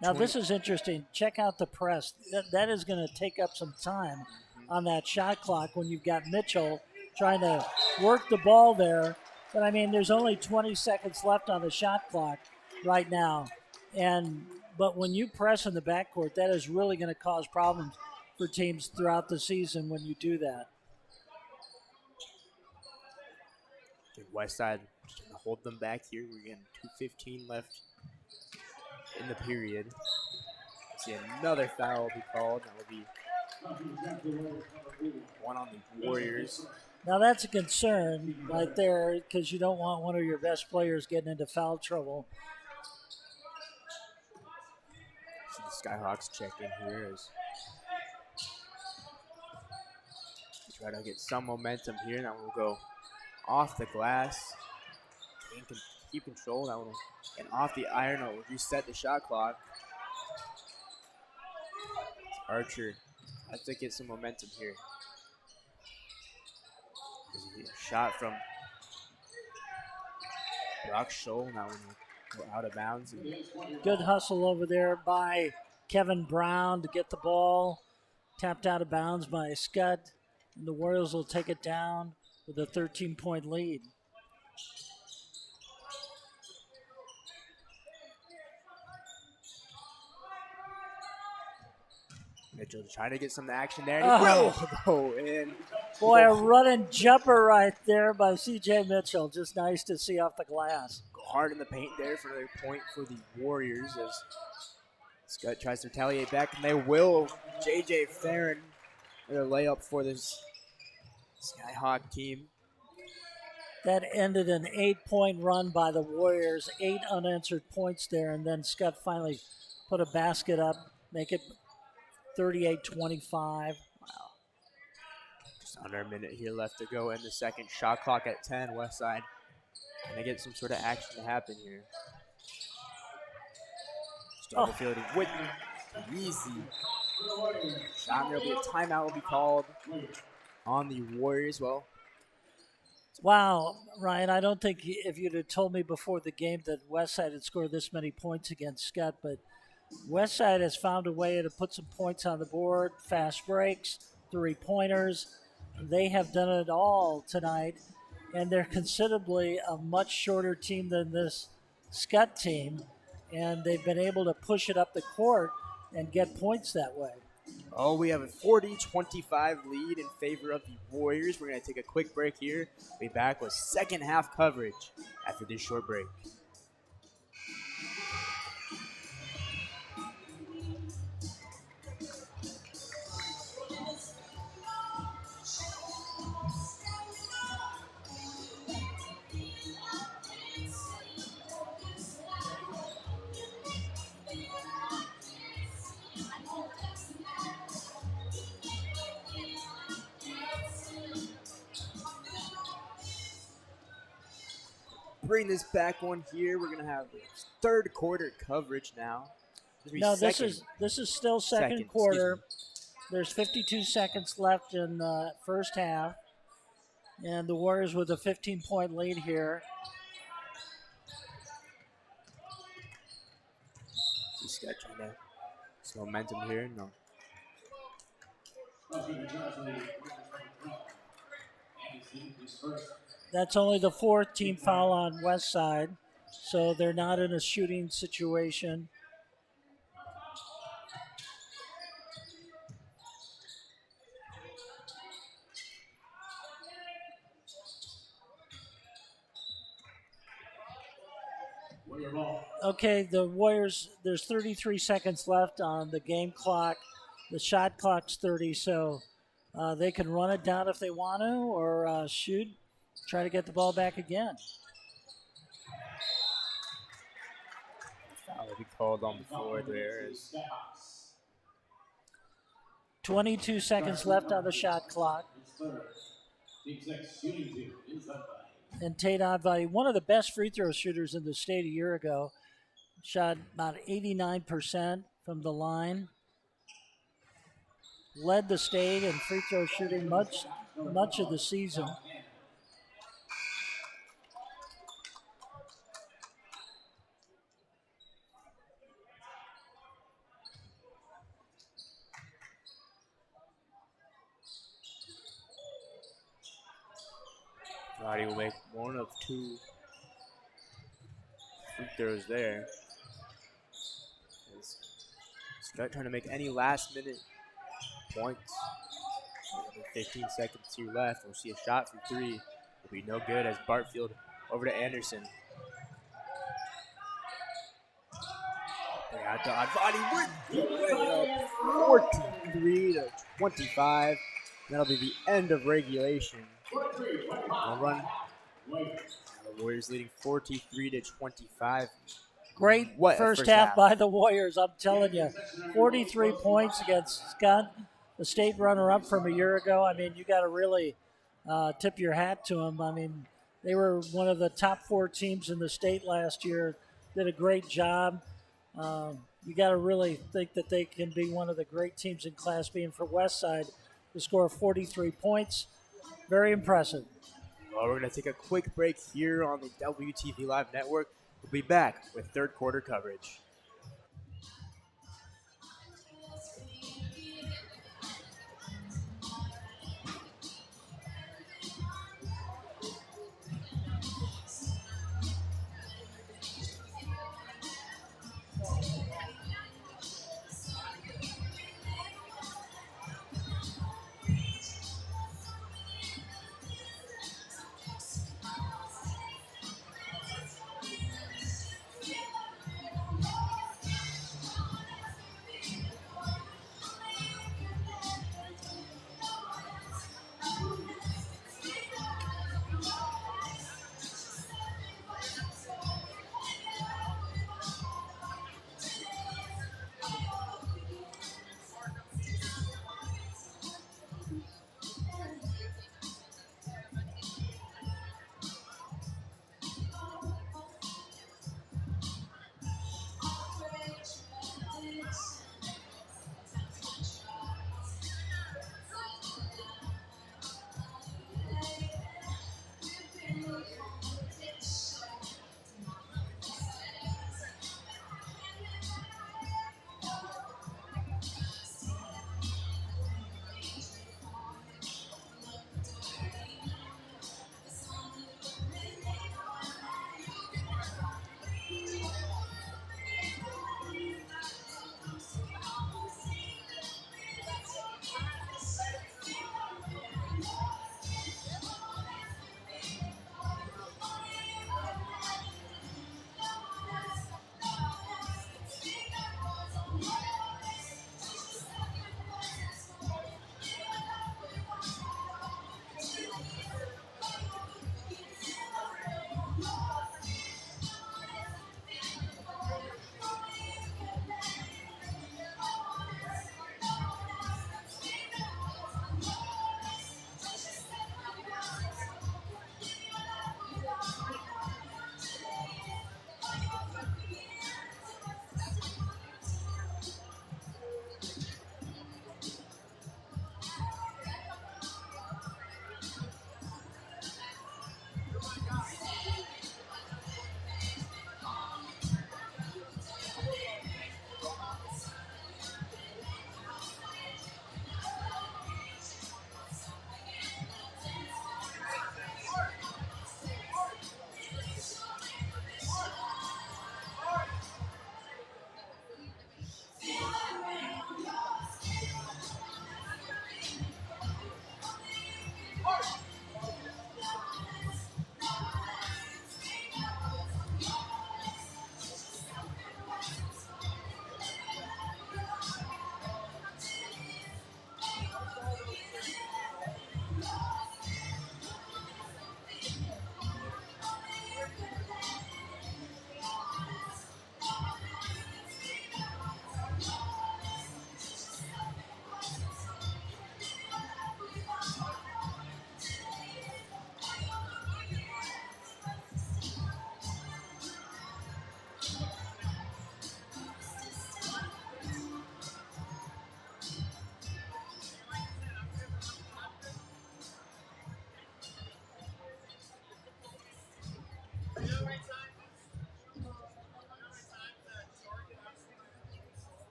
Now, this is interesting. Check out the press. That is going to take up some time on that shot clock when you've got Mitchell trying to work the ball there. But, I mean, there's only 20 seconds left on the shot clock right now. But when you press in the backcourt, that is really going to cause problems for teams throughout the season when you do that. Westside just trying to hold them back here. We're getting 2:15 left in the period. See another foul will be called. That will be one on the Warriors. Now that's a concern right there because you don't want one of your best players getting into foul trouble. See the Skyhawks check in here as they try to get some momentum here. That one will go off the glass. Kane can keep control. That one will get off the iron. It will reset the shot clock. Archer has to get some momentum here. A shot from Brock Scholl. That one will go out of bounds. Good hustle over there by Kevin Brown to get the ball. Tapped out of bounds by Skutt. And the Warriors will take it down with a 13-point lead. Mitchell trying to get some action there. And he will go in. Boy, a running jumper right there by C.J. Mitchell. Just nice to see off the glass. Go hard in the paint there for another point for the Warriors as Skutt tries to retaliate back, and they will. J.J. Farron, their layup for this Skyhawk team. That ended an 8-point run by the Warriors. 8 unanswered points there, and then Skutt finally put a basket up, make it 38-25. Wow. Just under a minute here left to go in the second. Shot clock at 10. Westside trying to get some sort of action to happen here. Stubblefield with easy shot. There'll be a timeout will be called on the Warriors. Well, wow, Ryan, I don't think if you'd have told me before the game that Westside had scored this many points against Skutt, but Westside has found a way to put some points on the board, fast breaks, 3-pointers. They have done it all tonight, and they're considerably a much shorter team than this Skutt team, and they've been able to push it up the court and get points that way. oh, we have a 40-25 lead in favor of the Warriors. We're going to take a quick break here. Be back with second half coverage after this short break. bring this back one here. We're gonna have third quarter coverage now. No, this is still second quarter. There's 52 seconds left in the first half, and the Warriors with a 15-point lead here. Skutt trying to some momentum here. No. That's only the fourth team foul on Westside, so they're not in a shooting situation. Okay, the Warriors, there's 33 seconds left on the game clock. The shot clock's 30, so they can run it down if they want to or shoot, try to get the ball back again. Foul will be called on the floor there. 22 seconds left on the shot clock. And Tate Advadi, one of the best free throw shooters in the state a year ago, shot about 89% from the line. Led the state in free throw shooting much of the season. Roddy will make one of two free throws there. Skutt trying to make any last minute points. 15 seconds here left. We'll see a shot from three. Will be no good as Bartfield over to Anderson. Yeah, Advadi with 43 to 25. That'll be the end of regulation. We'll run. The Warriors leading 43 to 25. Great first half by the Warriors, I'm telling you. 43 points against Skutt, the state runner-up from a year ago. I mean, you got to really tip your hat to them. I mean, they were one of the top 4 teams in the state last year. Did a great job. You got to really think that they can be one of the great teams in Class B. And for Westside to score 43 points, very impressive. Well, we're going to take a quick break here on the WTV Live Network. We'll be back with third quarter coverage.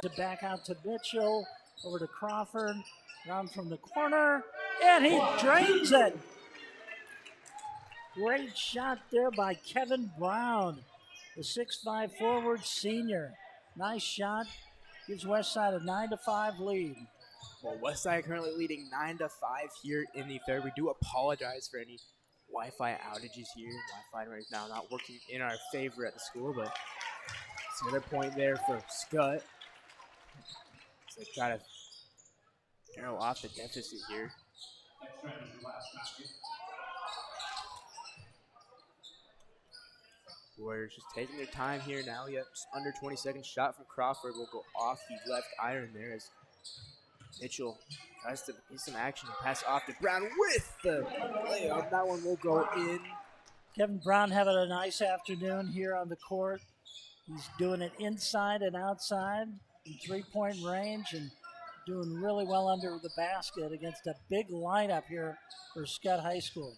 To back out to Mitchell, over to Crawford, around from the corner, and he drains it. Great shot there by Kevin Brown, the 6'5" forward senior. Nice shot, gives Westside a 9-5 lead. Well, Westside currently leading 9-5 here in the third. We do apologize for any Wi-Fi outages here. Wi-Fi right now not working in our favor at the school, but it's another point there for Skutt. So try to narrow off the deficit here. Warriors just taking their time here now. Yep, just under 20 seconds. Shot from Crawford will go off the left iron there as Mitchell tries to get some action and pass off to Brown with the layup. That one will go in. Kevin Brown having a nice afternoon here on the court. He's doing it inside and outside in three-point range and doing really well under the basket against a big lineup here for Skutt High School.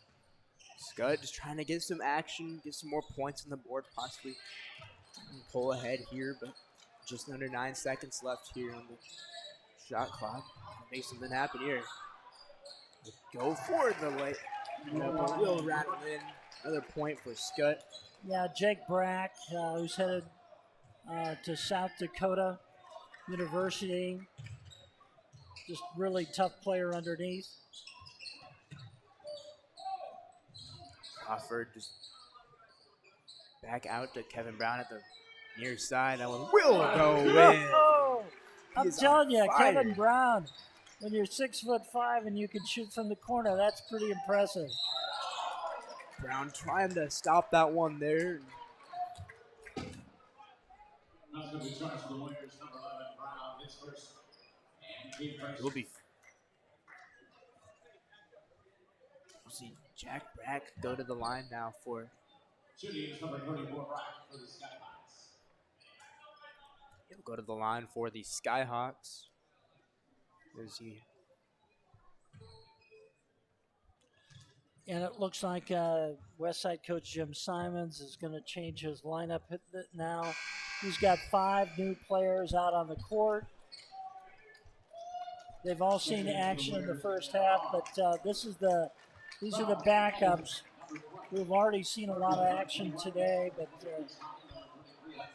Skutt just trying to get some action, get some more points on the board, possibly pull ahead here, but just under 9 seconds left here on the shot clock. Make something happen here. Go for the late. Will rattle in. Another point for Skutt. Yeah, Jake Brack, who's headed to South Dakota University. Just really tough player underneath. Crawford just back out to Kevin Brown at the near side. That one will go in. Oh, I'm telling you, fire. Kevin Brown, when you're 6'5" and you can shoot from the corner, that's pretty impressive. Brown trying to stop that one there. It will be. We'll see Jack Brack go to the line now for. He'll go to the line for the Skyhawks. There's he. And it looks like Westside coach Jim Simons is going to change his lineup now. He's got 5 new players out on the court. They've all seen action in the first half, but these are the backups. We've already seen a lot of action today, but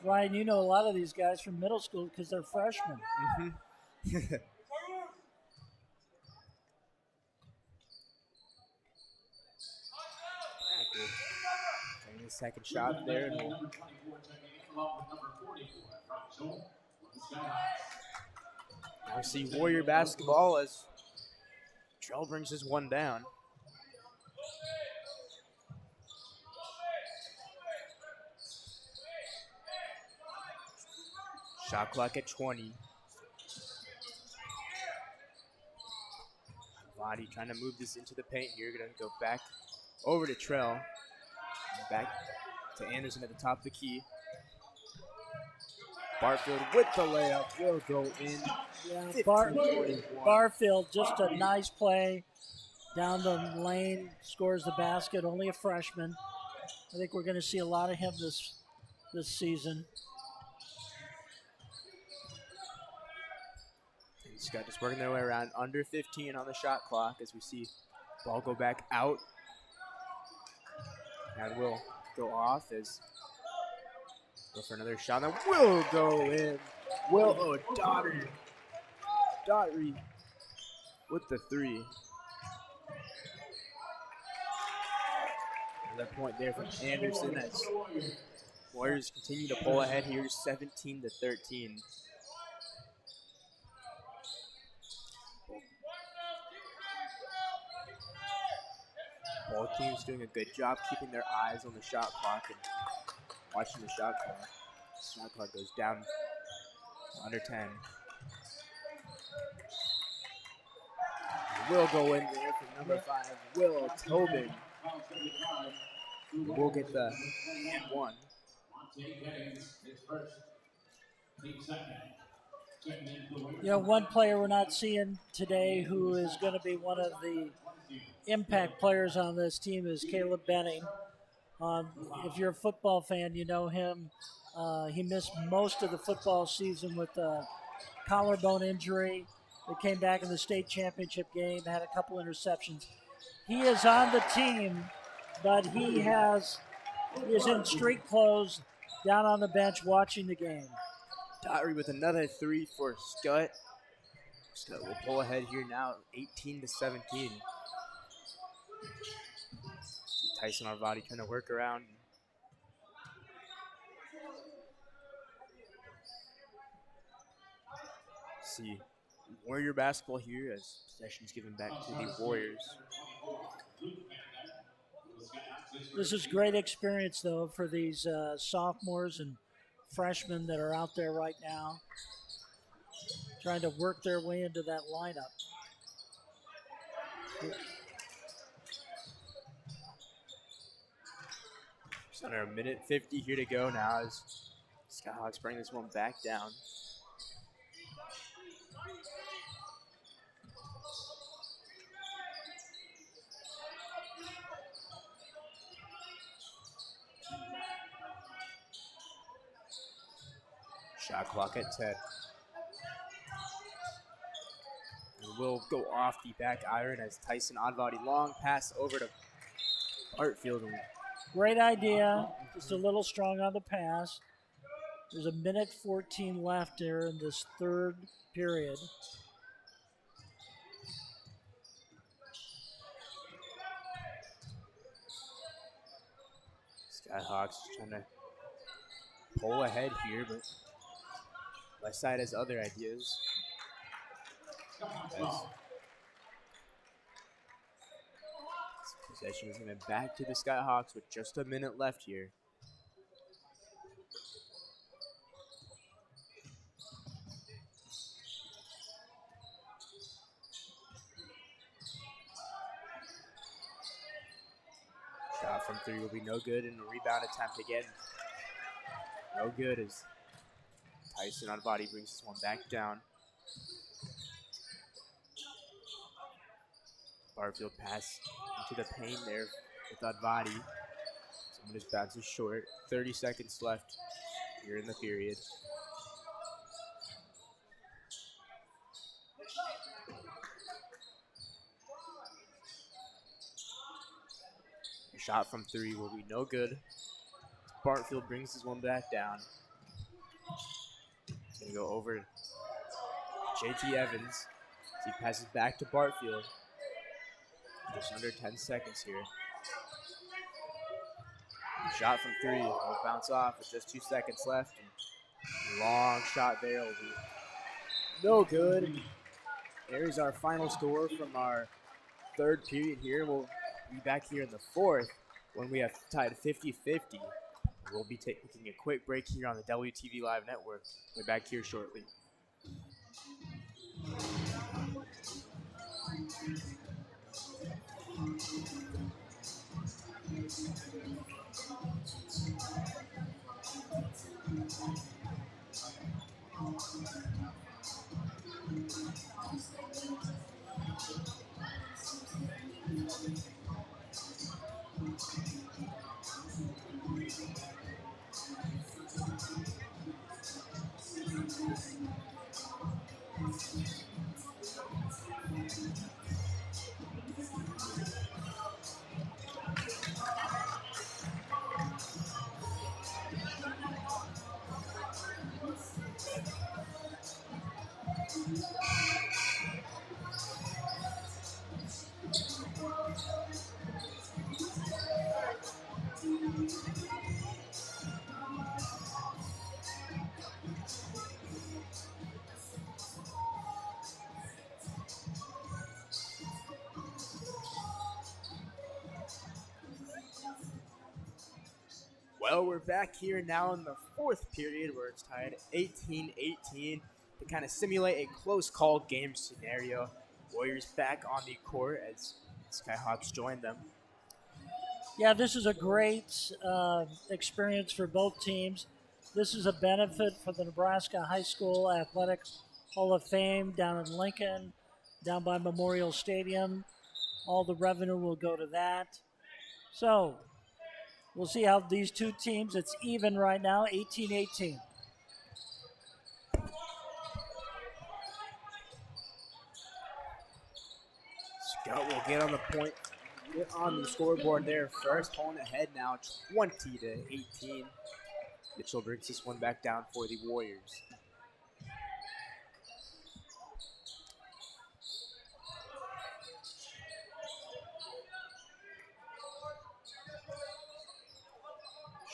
Ryan, you know a lot of these guys from middle school because they're freshmen. Mm-hmm. Second shot there. And I see Warrior basketball as Trell brings his one down. Shot clock at 20. Lottie trying to move this into the paint here. Gonna go back over to Trell. Back to Anderson at the top of the key. Barfield with the layup will go in. Yeah, Barfield, just a nice play down the lane, scores the basket. Only a freshman. I think we're going to see a lot of him this season. And Skutt just working their way around under 15 on the shot clock as we see ball go back out. That will go off as go for another shot. That will go in. Daughtry with the 3. Another point there from Anderson as Warriors continue to pull ahead here, 17-13. Both teams doing a good job keeping their eyes on the shot clock and watching the shot clock. Shot clock goes down to under 10. will go in there for number 5, Will Tobin. We'll get the and 1. One player we're not seeing today who is going to be one of the impact players on this team is Caleb Benning. If you're a football fan, you know him. He missed most of the football season with a collarbone injury. He came back in the state championship game, had a couple interceptions. He is on the team, but he is in street clothes down on the bench watching the game. Dottery with another 3 for Skutt. Skutt will pull ahead here now, 18-17. Tyson Arvadi trying to work around. See, Warrior basketball here as possession is given back to the Warriors. This is great experience, though, for these sophomores and freshmen that are out there right now, trying to work their way into that lineup. Just under a minute 50 here to go now as Skyhawks bring this one back down. Shot clock at 10. And will go off the back iron as Tyson Advadi long pass over to Bartfield. Great idea. Just a little strong on the pass. There's a minute 14 left here in this third period. Skyhawks trying to pull ahead here, but Westside has other ideas. Possession is coming back to the Skyhawks with just a minute left here. Shot from 3 will be no good, and a rebound attempt again. No good as Tyson on body brings this one back down. Barfield pass into the paint there with Advadi. Someone just bounces short. 30 seconds left here in the period. A shot from 3 will be no good. Barfield brings this one back down. It's going to go over to JT Evans. He passes back to Barfield. Just under 10 seconds here. Shot from 3 will bounce off with just 2 seconds left. And long shot there will be no good. There's our final score from our third period here. We'll be back here in the fourth when we have tied 50-50. We'll be taking a quick break here on the WTV Live Network. We'll be back here shortly. Well, we're back here now in the fourth period where it's tied 18-18 to kind of simulate a close call game scenario. Warriors back on the court as Skyhawks join them. Yeah, this is a great experience for both teams. This is a benefit for the Nebraska High School Athletic Hall of Fame down in Lincoln, down by Memorial Stadium. All the revenue will go to that. So we'll see how these two teams, it's even right now, 18-18. Skutt will get on the point, get on the scoreboard there first, pulling ahead now 20-18. Mitchell brings this one back down for the Warriors.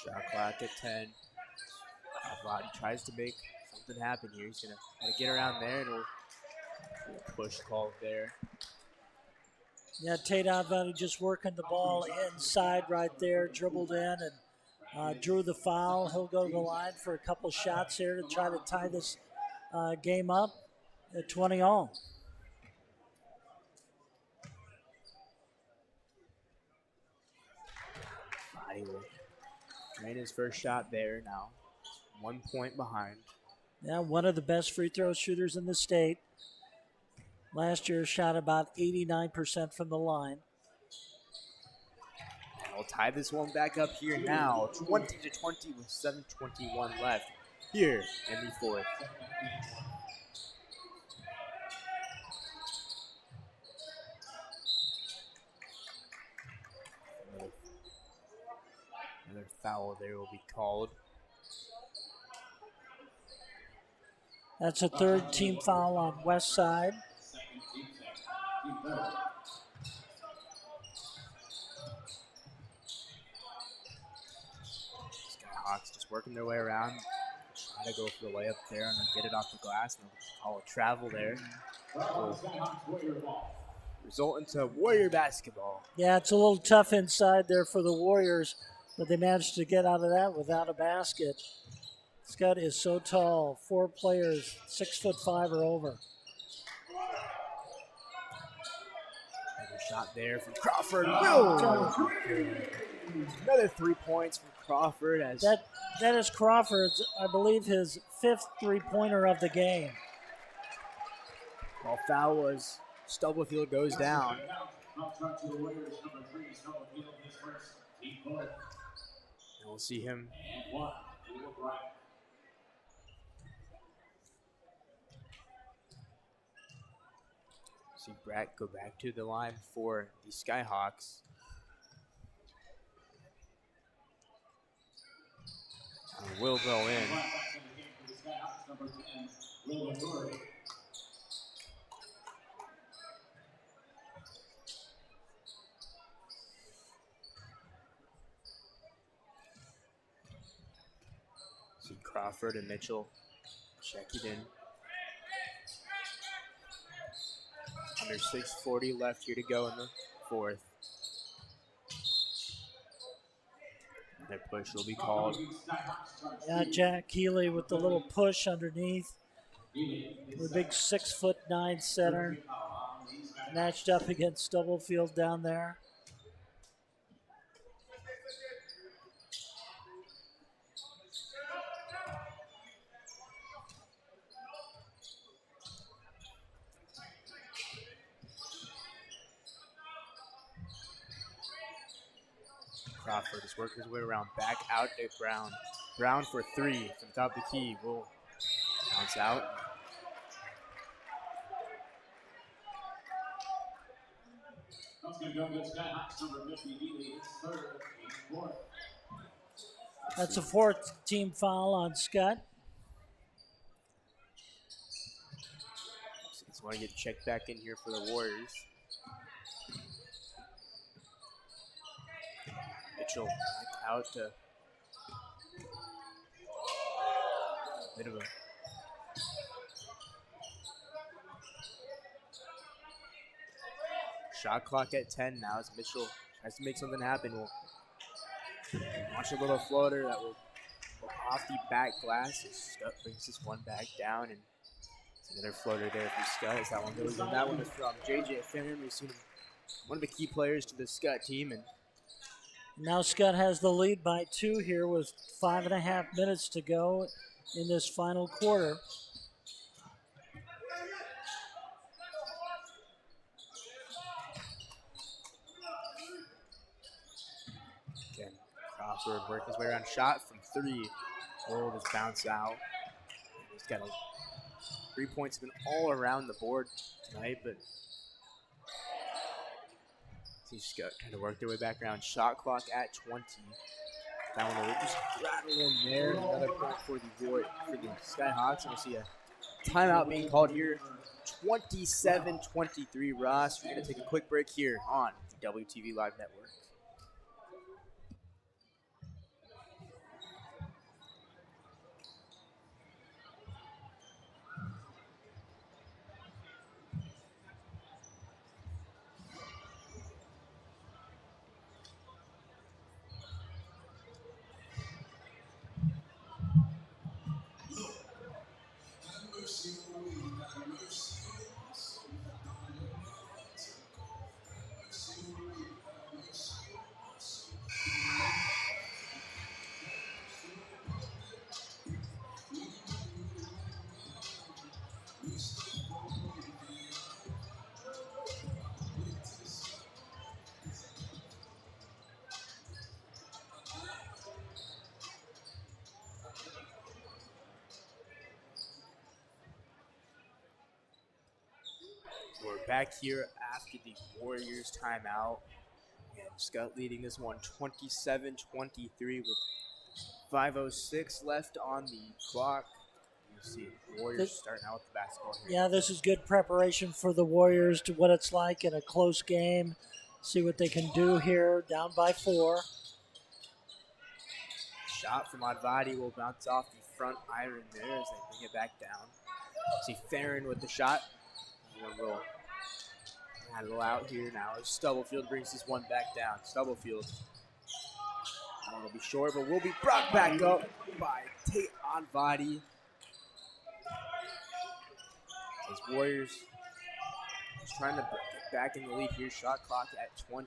Shot clock at 10. Vlad tries to make something happen here. He's going to get around there, and we'll push call there. Yeah, Tate Avadi just working the ball inside right there, dribbled in and drew the foul. He'll go to the line for a couple shots here to try to tie this game up at 20-all. Vlad will drain his first shot there now. 1 point behind. Yeah, one of the best free throw shooters in the state. Last year shot about 89% from the line. And we'll tie this one back up here now. 20-20 with 7:21 left here in the fourth. Another foul there will be called. That's a third team foul on Westside. Skyhawks just working their way around. Try to go for the layup there and get it off the glass. And call a travel there. Result into Warrior basketball. Yeah, it's a little tough inside there for the Warriors, but they managed to get out of that without a basket. Skutt is so tall. 4 players, 6'5" or over. And a shot there from Crawford. Whoa! Another 3 points from Crawford. As that is Crawford's, I believe, his 5th three-pointer of the game. Well, foul was Stubblefield goes down. And we'll see him. See Brett go back to the line for the Skyhawks. And will go in. See Crawford and Mitchell check it in. Under 6:40 left here to go in the fourth. Their push will be called. Yeah, Jack Keeley with the little push underneath. The big 6'9" center. Matched up against Stubblefield down there. Crawford is working his way around, back out to Brown. Brown for 3 from top of the key. Will bounce out. That's a 4th team foul on Skutt. So just want to get checked back in here for the Warriors. Mitchell back out to bit of a shot clock at 10 now as Mitchell tries to make something happen. We'll watch a little floater that will go off the back glass. Skutt brings this one back down, and Another floater there from Skutt as that one goes in. That one is from J.J. Farron. We've seen him, one of the key players to the Skutt team. And Now Skutt has the lead by 2 here with 5.5 minutes to go in this final quarter. again, Crawford working his way around. Shot from 3. Oh, just bounce out. He's got 3 points been all around the board tonight, but see Skutt trying to work their way back around. Shot clock at 20. That one will just rattle in there. Another point for the Skyhawks. And we'll see a timeout being called here. 27-23. Ross, we're going to take a quick break here on the WTV Live Network. We're back here after the Warriors timeout. And Skutt leading this one 27-23 with 5:06 left on the clock. You see Warriors starting out with the basketball here. Yeah, this is good preparation for the Warriors to what it's like in a close game. See what they can do here, down by 4. Shot from Advadi will bounce off the front iron there as they bring it back down. See Farron with the shot. One will rattle out here now as Stubblefield brings this one back down. Stubblefield. That one will be short, but will be brought back up by Tate Advadi. As Warriors just trying to get back in the lead here. Shot clock at 20.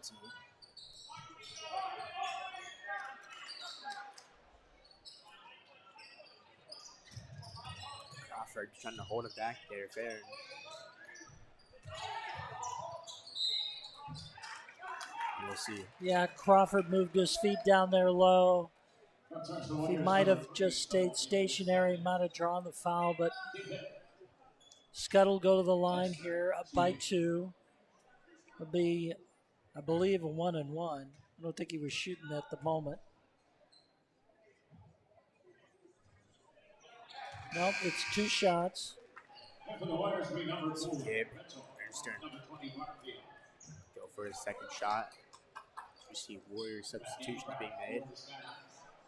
Crawford trying to hold it back there. Farron. We'll see. Yeah, Crawford moved his feet down there low. If he might have just stayed stationary, might have drawn the foul, but Skutt will go to the line here, up by 2. It'll be, I believe, a 1-and-1. I don't think he was shooting at the moment. Nope, it's 2 shots. Gabe Jernstrom. Go for his second shot. We see Warrior substitutions being made.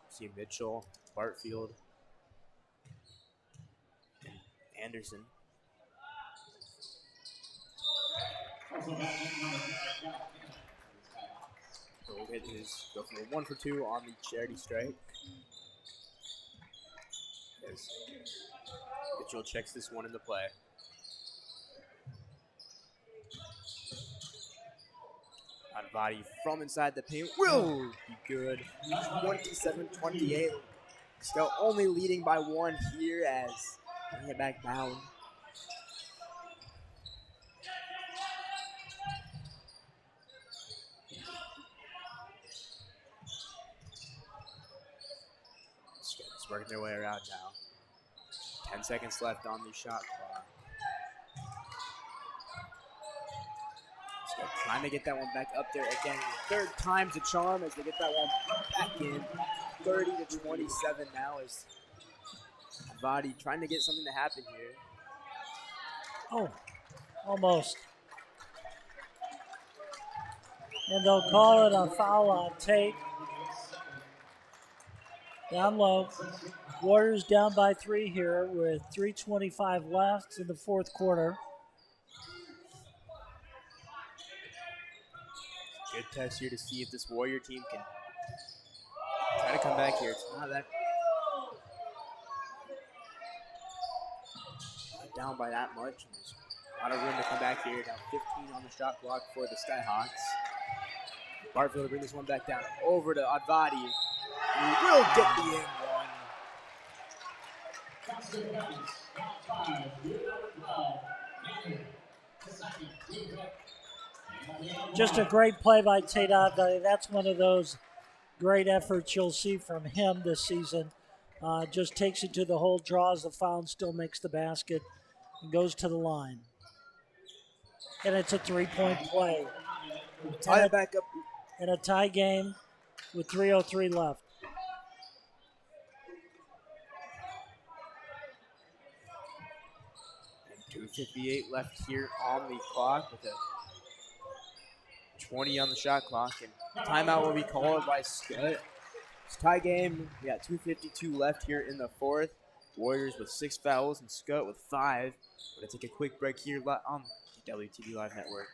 See Mitchell, Bartfield, and Anderson. Go for a 1 for 2 on the charity strike. As Mitchell checks this one into play. Body from inside the paint will be good. 27-28. Still only leading by 1 here as they get back down. Skutt's working their way around now. 10 seconds left on the shot clock. Trying to get that one back up there again. 3rd time's a charm as they get that one back in. 30-27 now is Advadi trying to get something to happen here. Oh, almost. And they'll call it a foul on Tate. Down low. Warriors down by 3 here with 3:25 left in the 4th quarter. Good test here to see if this Warrior team can try to come back here. It's not that down by that much. And there's a lot of room to come back here. Now 15 on the shot clock for the Skyhawks. Barfield will bring this one back down over to Advadi. And he will get the in one. Just a great play by Tate Advadi. That's one of those great efforts you'll see from him this season. Just takes it to the hole, draws the foul, and still makes the basket, and goes to the line. And it's a three-point play. Tie it back up. In a tie game with 3:03 left. And 2:58 left here on the clock with a 20 on the shot clock. And timeout will be called by Skutt. It's a tie game. We got 2:52 left here in the fourth. Warriors with 6 fouls and Skutt with 5. We're going to take a quick break here on the WTV Live Network.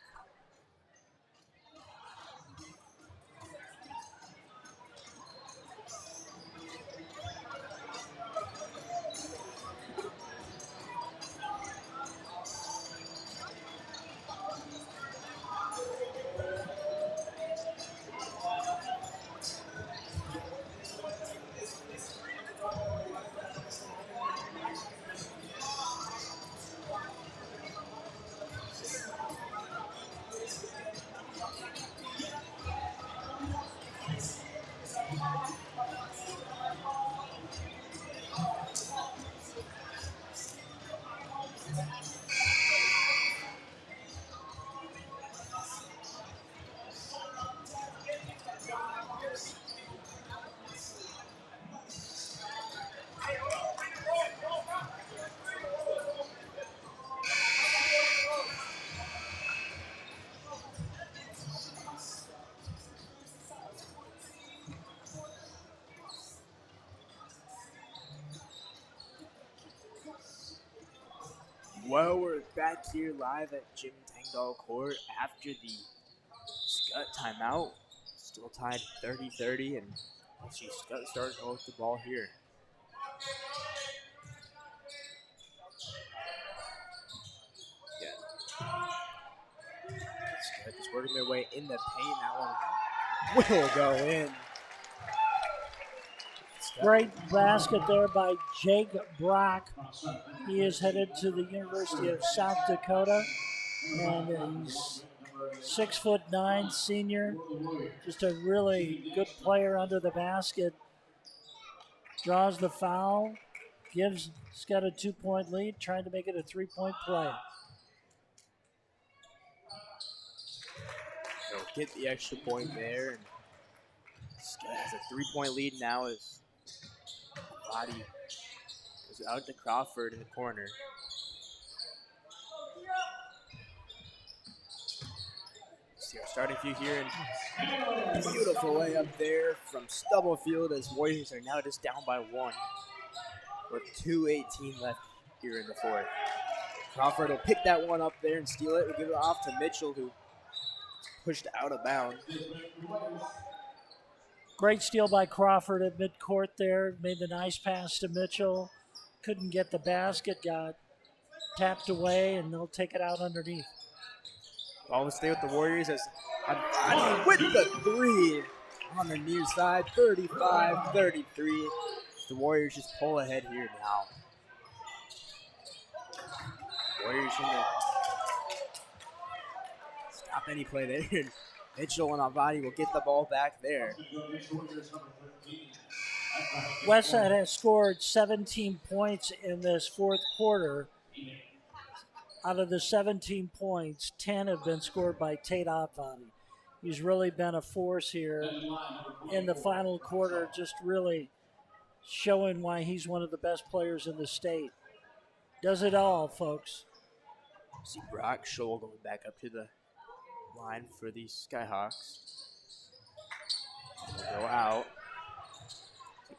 Well, we're back here live at Jim Tangdahl Court after the Skutt timeout. Still tied 30-30, and let's see Skutt starting with the ball here. Skutt just working their way in the paint. That one will go in. Great basket there by Jake Brock. He is headed to the University of South Dakota, and he's 6'9", senior. Just a really good player under the basket. Draws the foul, gives Skutt a 2-point lead, trying to make it a 3-point play. They'll get the extra point there, and Skutt has a 3-point lead now as Body goes out to Crawford in the corner. See our starting few here, and beautiful layup there from Stubblefield as Warriors are now just down by 1 with 2:18 left here in the fourth. Crawford will pick that one up there and steal it. We'll give it off to Mitchell, who pushed out of bounds. Great steal by Crawford at midcourt there. Made the nice pass to Mitchell. Couldn't get the basket, got tapped away, and they'll take it out underneath. Ball will stay with the Warriors as Advani with the 3 on the near side, 35-33. The Warriors just pull ahead here now. Warriors trying to stop any play there. Mitchell and Advani will get the ball back there. Westside has scored 17 points in this fourth quarter. Out of the 17 points, 10 have been scored by Tate Advani. He's really been a force here in the final quarter, just really showing why he's one of the best players in the state. Does it all, folks. See Brock Scholl going back up to the line for the Skyhawks. They'll go out.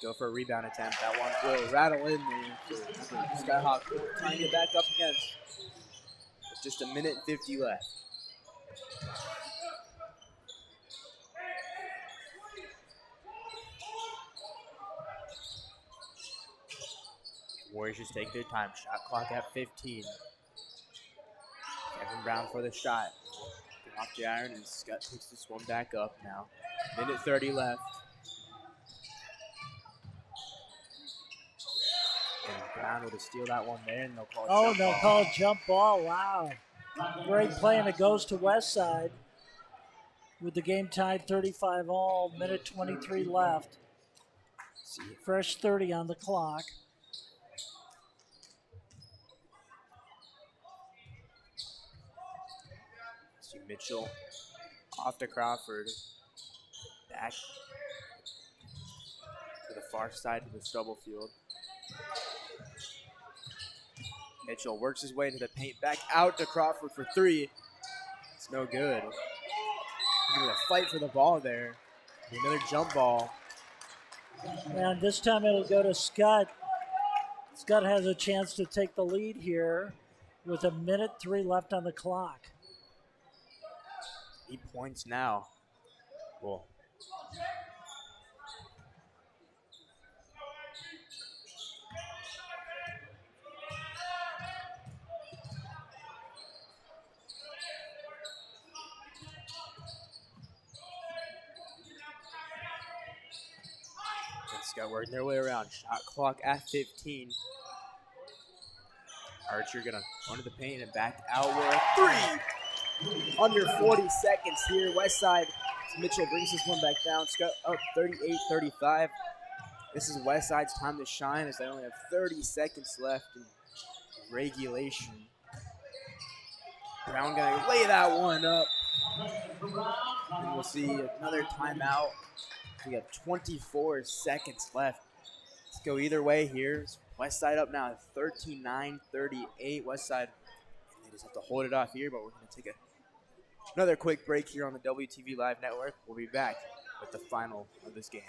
Go for a rebound attempt. That one will rattle in there for Skyhawks trying to get back up against. With just a minute and 50 left. Warriors just take their time. Shot clock at 15. Kevin Brown for the shot. Get off the iron, and Skutt picks this one back up now. Minute 30 left. And Brown will just steal that one there, and they'll call jump ball. Call jump ball. Wow. Great play, and it goes to Westside with the game tied 35 all. Minute 23 left. Fresh 30 on the clock. See Mitchell off to Crawford. Back to the far side of the stubble field. Mitchell works his way into the paint. Back out to Crawford for three. It's no good. Gonna fight for the ball there. Another jump ball. And this time it'll go to Skutt. Skutt has a chance to take the lead here with a minute 3 left on the clock. 8 points now. Cool. Skutt working their way around. Shot clock at 15. Archer gonna under the paint and back out with a 3. Under 40 seconds here. Westside. Mitchell brings this one back down. Skutt up 38-35. This is Westside's time to shine as they only have 30 seconds left in regulation. Brown gonna lay that one up. And we'll see another timeout. We have 24 seconds left. Let's go either way here. Westside up now, 39-38. Westside, they just have to hold it off here, but we're going to take another quick break here on the WTV Live Network. We'll be back with the final of this game.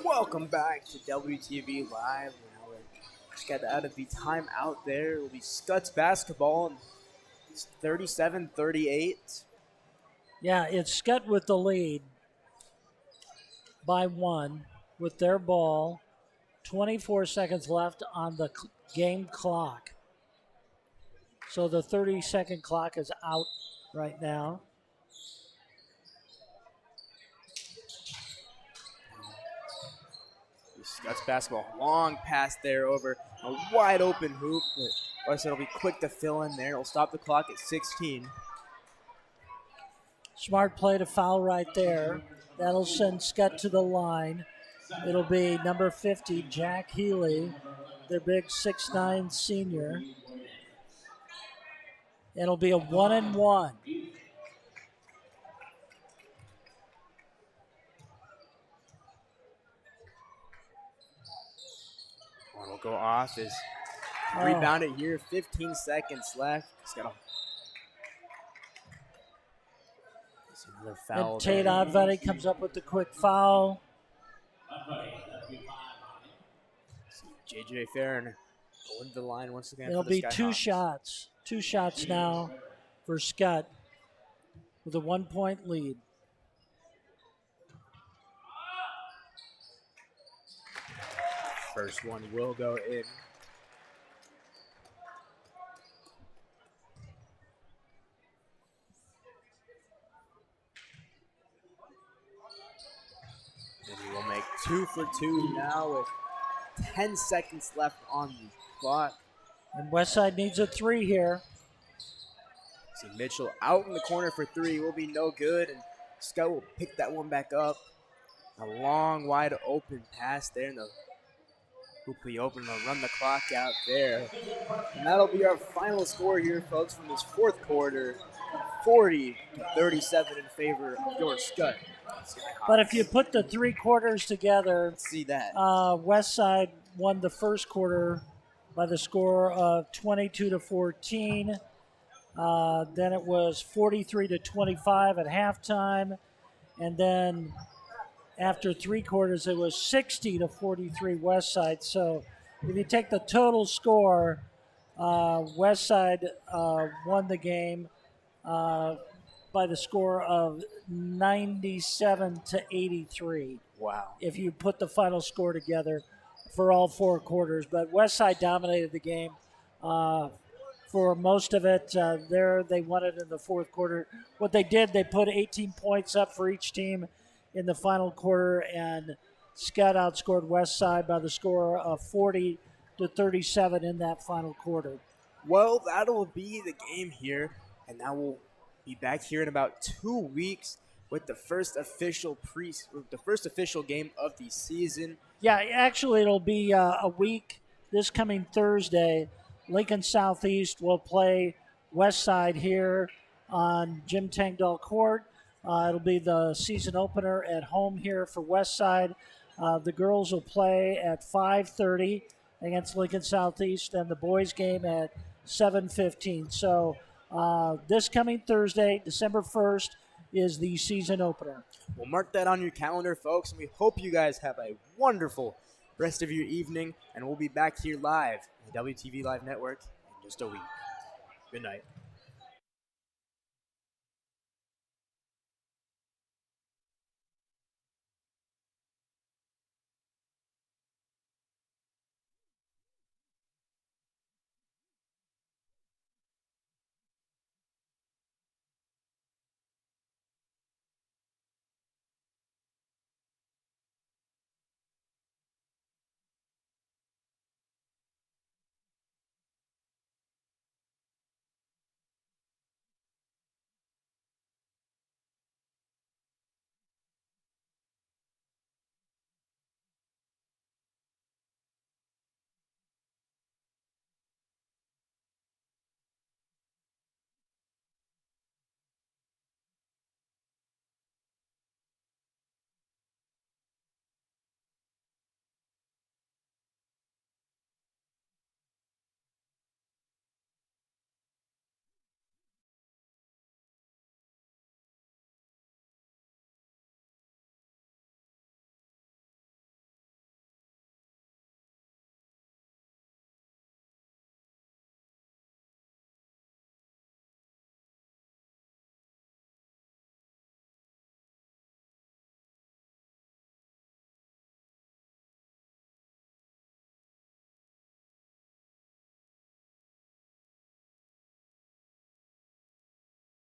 Welcome back to WTV Live. Now we're just got out of the timeout there. It will be Skutt's basketball. It's 37-38. Yeah, it's Skutt with the lead by 1 with their ball. 24 seconds left on the game clock. So the 30-second clock is out right now. Skutt's basketball, long pass there over a wide open hoop. Westside will be quick to fill in there. It'll stop the clock at 16. Smart play to foul right there. That'll send Skutt to the line. It'll be number 50, Jack Healy, their big 6'9" senior. It'll be a 1-and-1. One will go off as rebound it here. 15 seconds left. He's got another foul. And Tate Oddvuddy comes up with the quick foul. JJ Farron going to the line once again. It'll be two shots. 2 shots now for Skutt with a 1-point lead. First one will go in. And he will make 2 for 2 now with 10 seconds left on the clock. And Westside needs a 3 here. See Mitchell out in the corner for 3 will be no good, and Skutt will pick that one back up. A long, wide open pass there, and the hoop will be open. They'll run the clock out there. And that'll be our final score here, folks, from this fourth quarter. 40-37 in favor of your Skutt. But if you put the 3 quarters together, Let's see that. Westside won the first quarter by the score of 22-14. Then it was 43-25 at halftime. And then after 3 quarters, it was 60-43 Westside. So if you take the total score, Westside won the game by the score of 97-83. Wow. If you put the final score together for all 4 quarters. But Westside dominated the game for most of it. They won it in the fourth quarter. What they did, they put 18 points up for each team in the final quarter, and Skutt outscored Westside by the score of 40-37 in that final quarter. Well, that'll be the game here, and now we'll be back here in about 2 weeks with the first official game of the season. Yeah, actually, it'll be a week this coming Thursday. Lincoln Southeast will play Westside here on Jim Tangdahl Court. It'll be the season opener at home here for Westside. The girls will play at 5:30 against Lincoln Southeast, and the boys game at 7:15. So this coming Thursday, December 1st, is the season opener. We'll mark that on your calendar, folks, and we hope you guys have a wonderful rest of your evening, and we'll be back here live on the WTV Live Network in just a week. Good night.